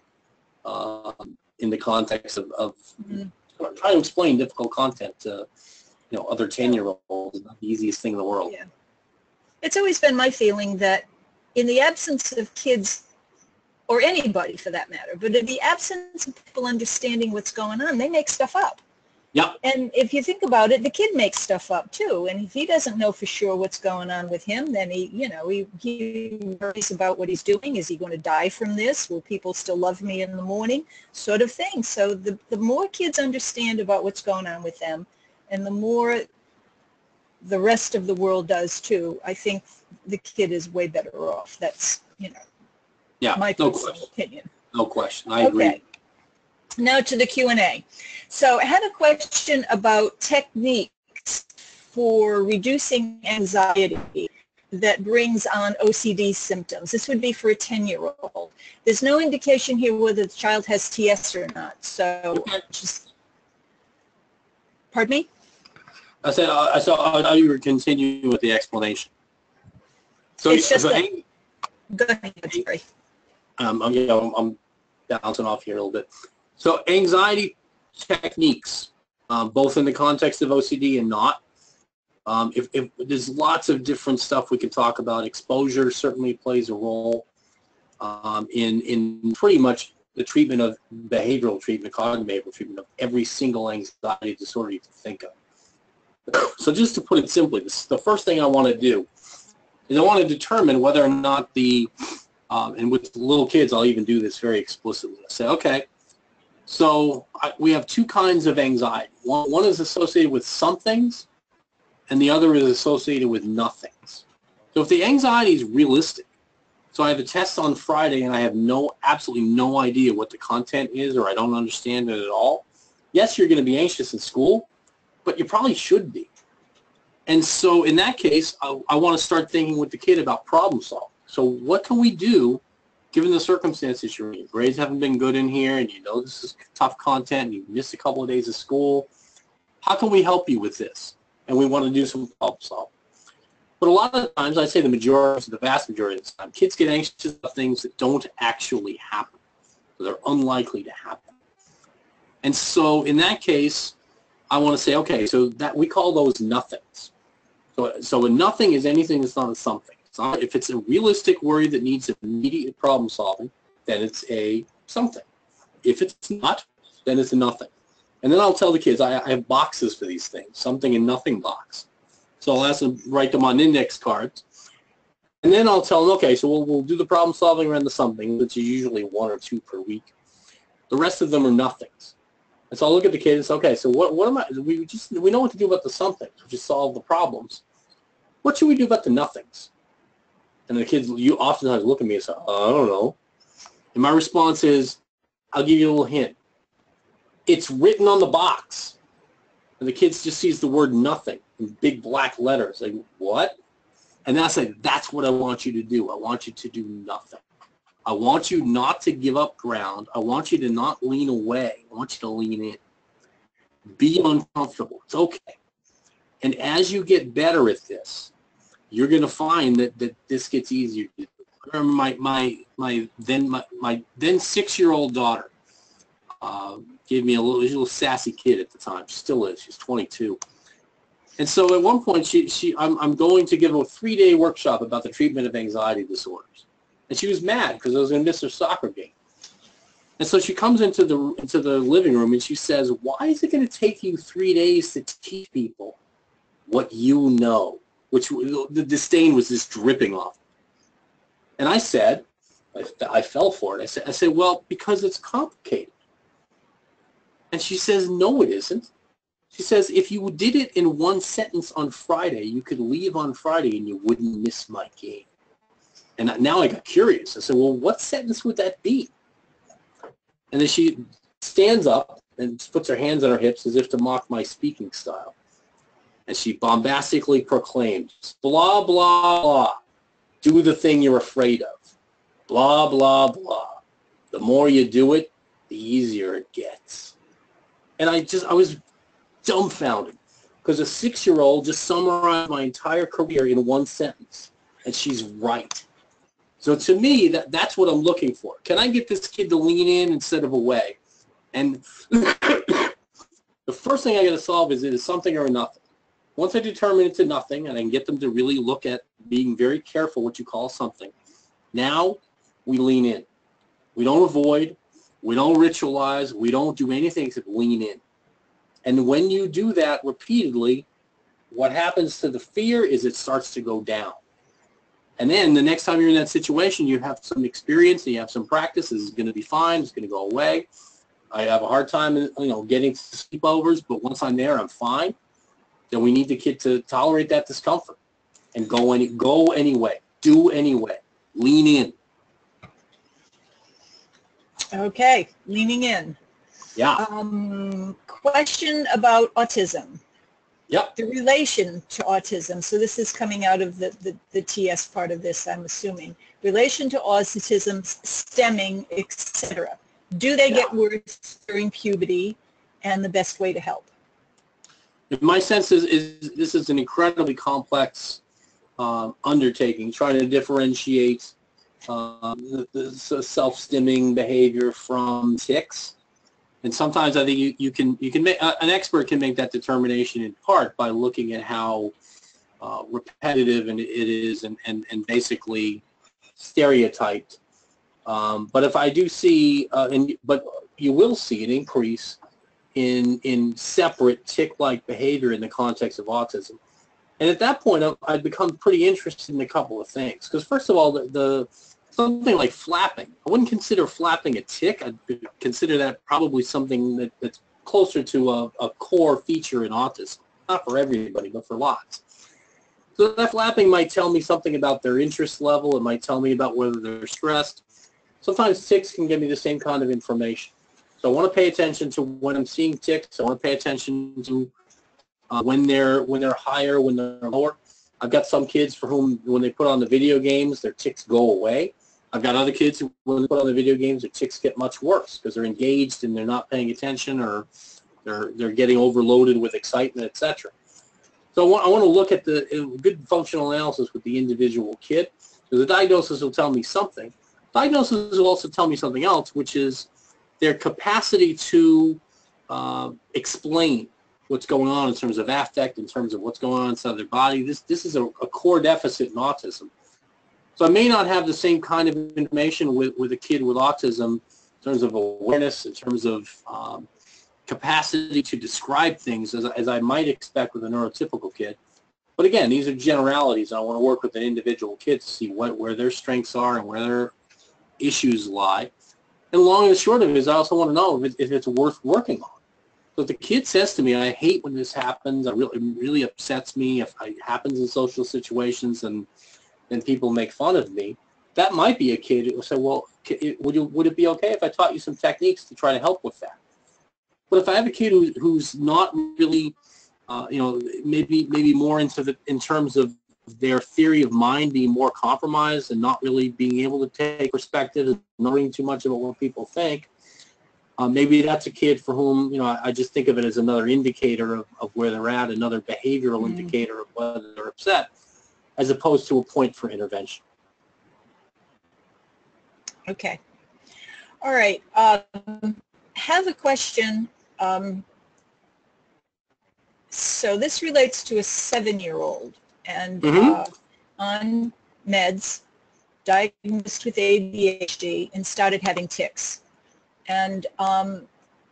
in the context of trying to explain difficult content to other 10-year-olds. Is not the easiest thing in the world. Yeah. It's always been my feeling that in the absence of kids, or anybody for that matter, but in the absence of people understanding what's going on, they make stuff up. Yeah. And if you think about it, the kid makes stuff up too. And if he doesn't know for sure what's going on with him, then he worries about what he's doing. Is he going to die from this? Will people still love me in the morning? Sort of thing. So the more kids understand about what's going on with them, and the more the rest of the world does too, I think the kid is way better off. That's, yeah, my no personal question. opinion. No question. I agree. Now to the Q&A. So I had a question about techniques for reducing anxiety that brings on OCD symptoms. This would be for a 10-year-old. There's no indication here whether the child has TS or not. So just, pardon me? I said, I you were continuing with the explanation. So, it's just go ahead, sorry. I'm bouncing off here a little bit. So anxiety techniques, both in the context of OCD and not. If there's lots of different stuff we can talk about. Exposure certainly plays a role in pretty much the treatment of behavioral treatment, cognitive behavioral treatment of every single anxiety disorder you can think of. So just to put it simply, the first thing I want to do is I want to determine whether or not and with little kids, I'll even do this very explicitly. I say, okay, so we have two kinds of anxiety. One is associated with somethings, and the other is associated with nothings. So if the anxiety is realistic, so I have a test on Friday and I have absolutely no idea what the content is, or I don't understand it at all, yes, you're going to be anxious in school, but you probably should be. And so in that case, I want to start thinking with the kid about problem solving. So what can we do given the circumstances you're in? Your grades haven't been good in here, and you know this is tough content, and you've missed a couple of days of school. How can we help you with this? And we want to do some problem solving. But a lot of times, I'd say the vast majority of the time, kids get anxious about things that don't actually happen. They're unlikely to happen. And so in that case, I want to say, okay, so that we call those nothings. So a nothing is anything that's not a something. If it's a realistic worry that needs immediate problem solving, then it's a something. If it's not, then it's a nothing. And then I'll tell the kids, I have boxes for these things, something and nothing box. So I'll ask them, write them on index cards. And then I'll tell them, okay, so we'll do the problem solving around the something, which is usually 1 or 2 per week. The rest of them are nothings. And so I'll look at the kid and say, okay, so what am I, we know what to do about the somethings, which is solve the problems. What should we do about the nothings? And the kids, you oftentimes look at me and say, oh, I don't know. And my response is, I'll give you a little hint. It's written on the box. And the kids just sees the word nothing in big black letters. Like, what? And that's like, that's what I want you to do. I want you to do nothing. I want you not to give up ground. I want you to not lean away. I want you to lean in. Be uncomfortable. It's okay. And as you get better at this, you're going to find that this gets easier. I remember my then 6-year-old daughter gave me a little sassy kid at the time. She still is. She's 22. And so at one point, I'm going to give a 3-day workshop about the treatment of anxiety disorders. And she was mad because I was going to miss her soccer game. And so she comes into the living room and she says, why is it going to take you 3 days to teach people what you know? Which the disdain was just dripping off. And I said, I fell for it. I said, well, because it's complicated. And she says, no, it isn't. She says, if you did it in 1 sentence on Friday, you could leave on Friday and you wouldn't miss my game. And now I got curious. I said, well, what sentence would that be? And then she stands up and puts her hands on her hips as if to mock my speaking style. And she bombastically proclaims, blah, blah, blah, do the thing you're afraid of. Blah, blah, blah. The more you do it, the easier it gets. And I was dumbfounded because a 6-year-old just summarized my entire career in 1 sentence. And she's right. So to me, that's what I'm looking for. Can I get this kid to lean in instead of away? And the first thing I got to solve is it is something or a nothing. Once I determine it's a nothing and I can get them to really look at being very careful what you call something, now we lean in. We don't avoid. We don't ritualize. We don't do anything except lean in. And when you do that repeatedly, what happens to the fear is it starts to go down. And then the next time you're in that situation, you have some experience and you have some practice. This is going to be fine. It's going to go away. I have a hard time, getting to sleepovers, but once I'm there, I'm fine. Then we need the kid to tolerate that discomfort and go anyway, do anyway, lean in. Okay, leaning in. Yeah. Question about autism. Yep. The relation to autism. So this is coming out of the TS part of this, I'm assuming. Relation to autism, stemming, etc. Do they get worse during puberty, and the best way to help? My sense is this is an incredibly complex undertaking, trying to differentiate the self-stimming behavior from tics. And sometimes I think you can make an expert can make that determination in part by looking at how repetitive it is and basically stereotyped. But if I do see, but you will see an increase in separate tic-like behavior in the context of autism. And at that point, I'd become pretty interested in a couple of things. Because first of all, something like flapping, I wouldn't consider flapping a tic. I'd consider that probably something that's closer to a core feature in autism. Not for everybody, but for lots. So that flapping might tell me something about their interest level. It might tell me about whether they're stressed. Sometimes tics can give me the same kind of information. So I want to pay attention to when I'm seeing tics. I want to pay attention to when they're higher, when they're lower. I've got some kids for whom, when they put on the video games, their tics go away. I've got other kids who, when they put on the video games, their tics get much worse because they're engaged and they're not paying attention, or they're getting overloaded with excitement, etc. So I want to look at the good functional analysis with the individual kid. So the diagnosis will tell me something. Diagnosis will also tell me something else, which is their capacity to explain what's going on in terms of affect, in terms of what's going on inside their body. This is a core deficit in autism. So I may not have the same kind of information with a kid with autism in terms of awareness, in terms of capacity to describe things as I might expect with a neurotypical kid. But again, these are generalities. I want to work with an individual kid to see where their strengths are and where their issues lie. And long and short of it is I also want to know if it's worth working on. So if the kid says to me, I hate when this happens, it really upsets me if it happens in social situations and people make fun of me, that might be a kid who will say, well, would it be okay if I taught you some techniques to try to help with that? But if I have a kid who's not really, maybe more in terms of their theory of mind being more compromised and not really being able to take perspective and knowing too much about what people think, maybe that's a kid for whom, I just think of it as another indicator of where they're at, another behavioral indicator of whether they're upset, as opposed to a point for intervention. Okay. All right. Have a question. So this relates to a 7-year-old and on meds, diagnosed with ADHD, and started having tics. And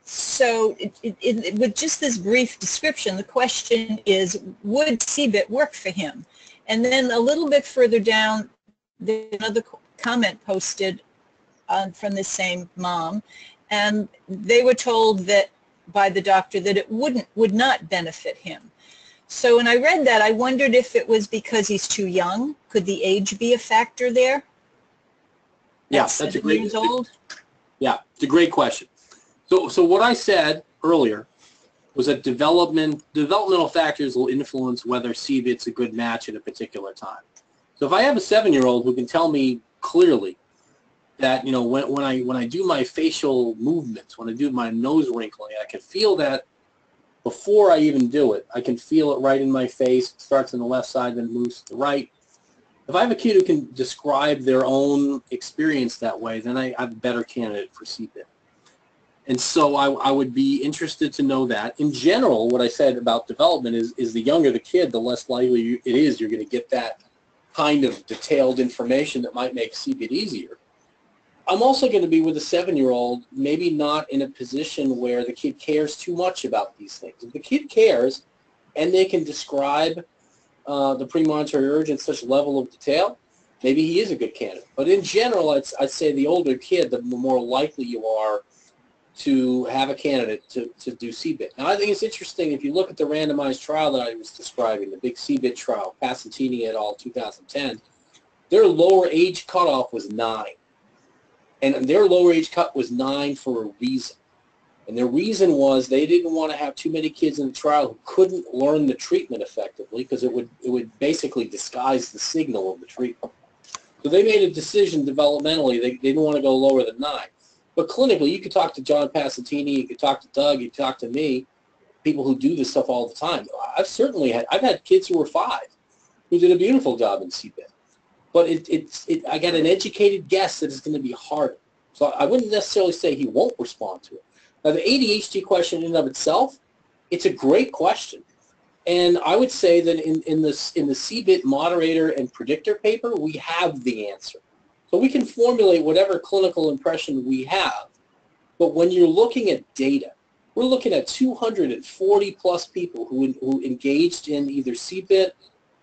so with just this brief description, the question is, would CBIT work for him? And then a little bit further down, there's another comment posted from the same mom, and they were told that by the doctor that it would not benefit him. So when I read that, I wondered if it was because he's too young. Could the age be a factor there? Yeah, that's a great. Years old? Yeah, it's a great question. So what I said earlier was that developmental factors will influence whether CBIT's a good match at a particular time. So if I have a 7-year-old who can tell me clearly that, when I do my facial movements, when I do my nose wrinkling, I can feel that before I even do it. I can feel it right in my face. It starts on the left side, then moves to the right. If I have a kid who can describe their own experience that way, then I have a better candidate for CBIT. And so I would be interested to know that. In general, what I said about development is the younger the kid, the less likely it is you're going to get that kind of detailed information that might make CBIT easier. I'm also going to be with a 7-year-old, maybe not in a position where the kid cares too much about these things. If the kid cares and they can describe the premonitory urge in such a level of detail, maybe he is a good candidate. But in general, I'd say the older kid, the more likely you are to have a candidate to do CBIT. Now, I think it's interesting, if you look at the randomized trial that I was describing, the big CBIT trial, Passantini et al., 2010, their lower age cutoff was 9. And their lower age cut was 9 for a reason. And the reason was they didn't want to have too many kids in the trial who couldn't learn the treatment effectively because it would basically disguise the signal of the treatment. So they made a decision developmentally. They didn't want to go lower than 9. But clinically, you could talk to John Passatini, you could talk to Doug, you could talk to me, people who do this stuff all the time. I've had kids who were 5 who did a beautiful job in CBIT. But I got an educated guess that it's going to be harder. So I wouldn't necessarily say he won't respond to it. Now, the ADHD question in and of itself, it's a great question. And I would say that in the CBIT moderator and predictor paper, we have the answer. So we can formulate whatever clinical impression we have. But when you're looking at data, we're looking at 240 plus people who engaged in either CBIT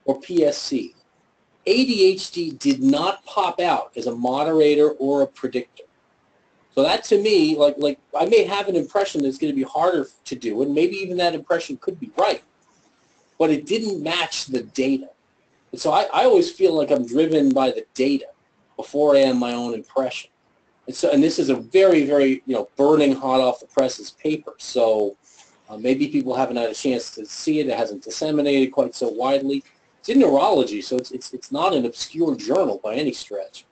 or PSC. ADHD did not pop out as a moderator or a predictor. So that to me, like I may have an impression that's going to be harder to do, and maybe even that impression could be right, but it didn't match the data. And so I always feel like I'm driven by the data before I am my own impression. And this is a very, very, burning hot off the presses paper. So maybe people haven't had a chance to see it. It hasn't disseminated quite so widely. It's in neurology, so it's not an obscure journal by any stretch.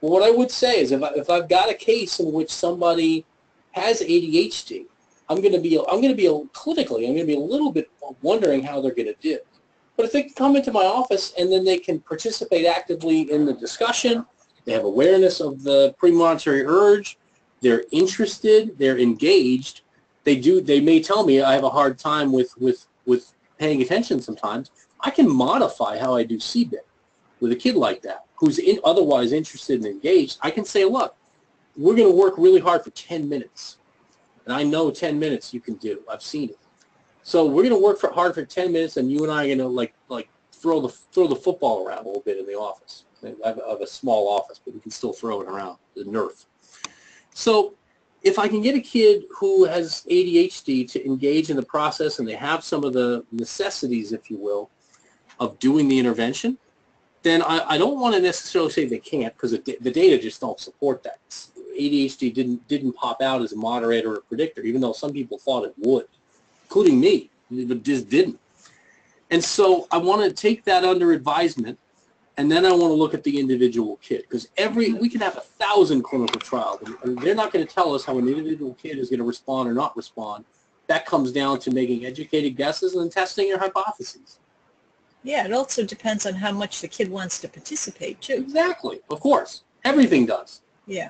But what I would say is if I've got a case in which somebody has ADHD, I'm going to be clinically, I'm going to be a little bit wondering how they're going to do. But if they come into my office and then they can participate actively in the discussion, they have awareness of the premonitory urge, they're interested, they're engaged, they may tell me I have a hard time with paying attention sometimes. I can modify how I do CBIT with a kid like that who's otherwise interested and engaged. I can say, look, we're going to work really hard for 10 minutes. And I know 10 minutes you can do. I've seen it. So we're going to work hard for 10 minutes, and you and I are going to like throw the football around a little bit in the office. I have a small office, but we can still throw it around, the Nerf. So if I can get a kid who has ADHD to engage in the process and they have some of the necessities, if you will, of doing the intervention, then I don't want to necessarily say they can't, because the data just don't support that. ADHD didn't pop out as a moderator or predictor, even though some people thought it would, including me, but just didn't. And so I want to take that under advisement, and then I want to look at the individual kid, because we can have 1,000 clinical trials, and they're not going to tell us how an individual kid is going to respond or not respond. That comes down to making educated guesses and testing your hypotheses. Yeah, it also depends on how much the kid wants to participate, too. Exactly. Of course. Everything does. Yeah.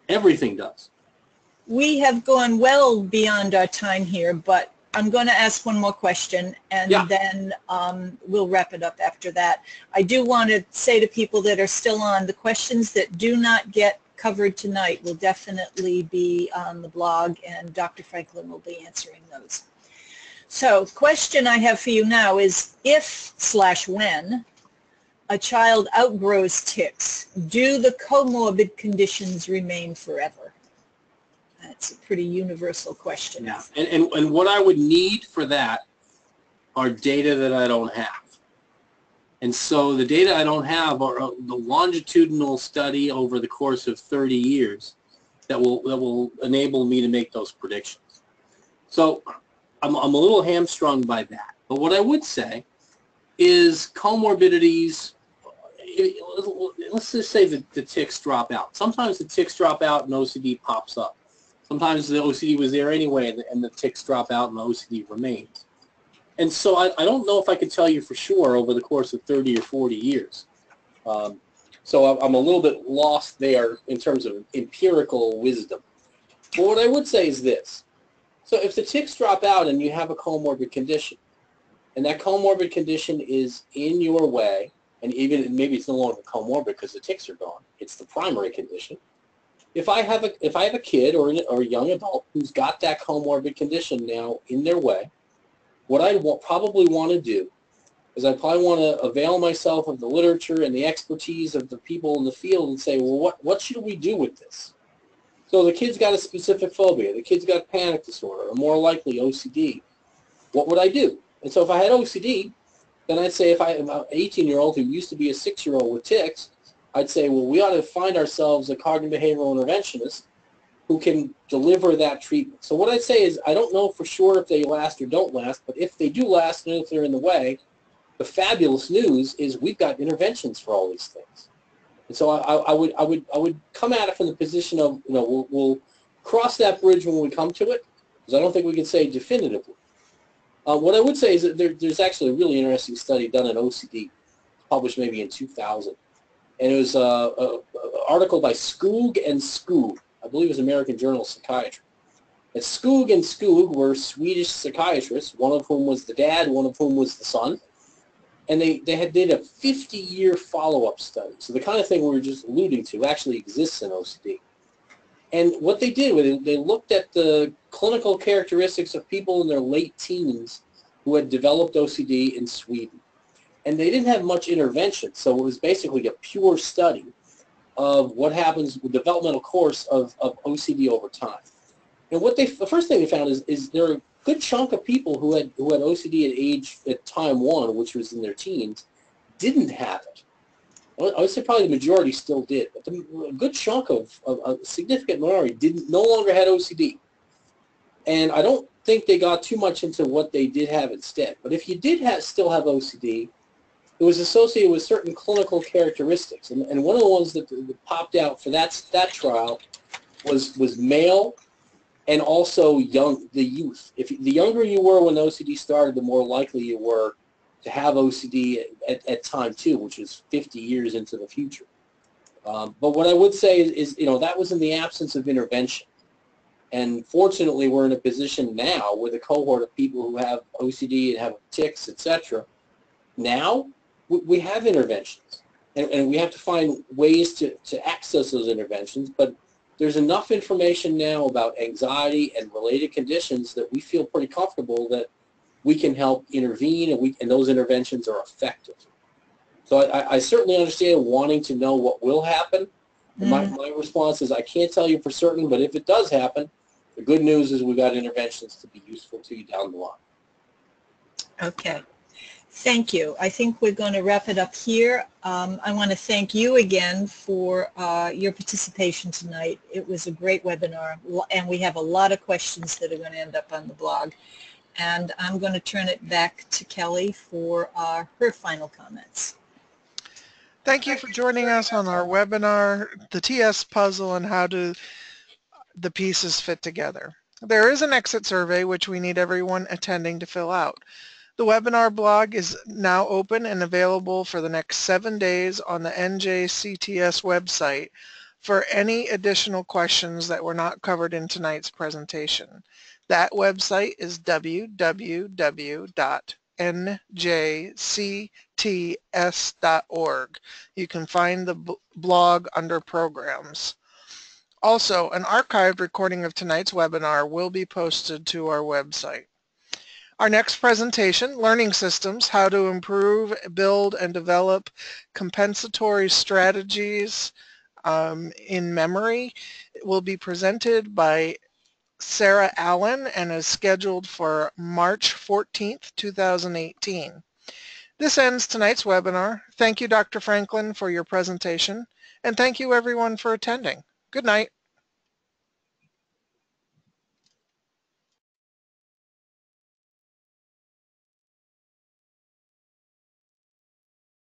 Everything does. We have gone well beyond our time here, but I'm going to ask one more question, and then we'll wrap it up after that. I do want to say to people that are still on, the questions that do not get covered tonight will definitely be on the blog, and Dr. Franklin will be answering those. So, question I have for you now is, if/when a child outgrows tics, do the comorbid conditions remain forever? That's a pretty universal question. Yeah, and what I would need for that are data that I don't have. And so the data I don't have are the longitudinal study over the course of 30 years that will enable me to make those predictions. So I'm a little hamstrung by that. But what I would say is comorbidities, let's just say that the tics drop out. Sometimes the tics drop out and OCD pops up. Sometimes the OCD was there anyway and the tics drop out and the OCD remains. And so I don't know if I could tell you for sure over the course of 30 or 40 years. So I'm a little bit lost there in terms of empirical wisdom. But what I would say is this. So if the tics drop out and you have a comorbid condition, and that comorbid condition is in your way, and even maybe it's no longer comorbid because the tics are gone, it's the primary condition. If I have a kid or a young adult who's got that comorbid condition now in their way, what I probably want to do is I probably want to avail myself of the literature and the expertise of the people in the field and say, well, what should we do with this? So the kid's got a specific phobia, the kid's got panic disorder, or more likely OCD. What would I do? And so if I had OCD, then I'd say if I am an 18-year-old who used to be a 6-year-old with tics, I'd say, well, we ought to find ourselves a cognitive behavioral interventionist who can deliver that treatment. So what I'd say is I don't know for sure if they last or don't last, but if they do last and if they're in the way, the fabulous news is we've got interventions for all these things. And so I would come at it from the position of, we'll cross that bridge when we come to it, because I don't think we can say definitively. What I would say is that there's actually a really interesting study done in OCD, published maybe in 2000. And it was an article by Skoog and Skoog. I believe it was American Journal of Psychiatry. And Skoog and Skoog were Swedish psychiatrists, one of whom was the dad, one of whom was the son. And they did a 50-year follow-up study. So the kind of thing we were just alluding to actually exists in OCD. And what they did was they looked at the clinical characteristics of people in their late teens who had developed OCD in Sweden. And they didn't have much intervention, so it was basically a pure study of what happens with the developmental course of OCD over time. And the first thing they found is there are a good chunk of people who had OCD at time 1, which was in their teens, didn't have it. I would say probably the majority still did, but a good chunk of a significant minority no longer had OCD. And I don't think they got too much into what they did have instead. But if you did still have OCD, it was associated with certain clinical characteristics. And one of the ones that popped out for that trial was male and also the youth. The younger you were when OCD started, the more likely you were to have OCD at time 2, which is 50 years into the future. But what I would say is that was in the absence of intervention. And fortunately, we're in a position now with a cohort of people who have OCD and have tics, etc. Now, we have interventions. And we have to find ways to access those interventions. But there's enough information now about anxiety and related conditions that we feel pretty comfortable that we can help intervene, and those interventions are effective. So I certainly understand wanting to know what will happen. My response is I can't tell you for certain, but if it does happen, the good news is we've got interventions to be useful to you down the line. Okay. Thank you. I think we're going to wrap it up here. I want to thank you again for your participation tonight. It was a great webinar, and we have a lot of questions that are going to end up on the blog. And I'm going to turn it back to Kelly for her final comments. Thank you for joining us on our webinar, The TS Puzzle and How Do the Pieces Fit Together. There is an exit survey which we need everyone attending to fill out. The webinar blog is now open and available for the next 7 days on the NJCTS website for any additional questions that were not covered in tonight's presentation. That website is www.njcts.org. You can find the blog under Programs. Also, an archived recording of tonight's webinar will be posted to our website. Our next presentation, Learning Systems, How to Improve, Build, and Develop Compensatory Strategies in Memory, will be presented by Sarah Allen and is scheduled for March 14th, 2018. This ends tonight's webinar. Thank you, Dr. Franklin, for your presentation, and thank you everyone for attending. Good night.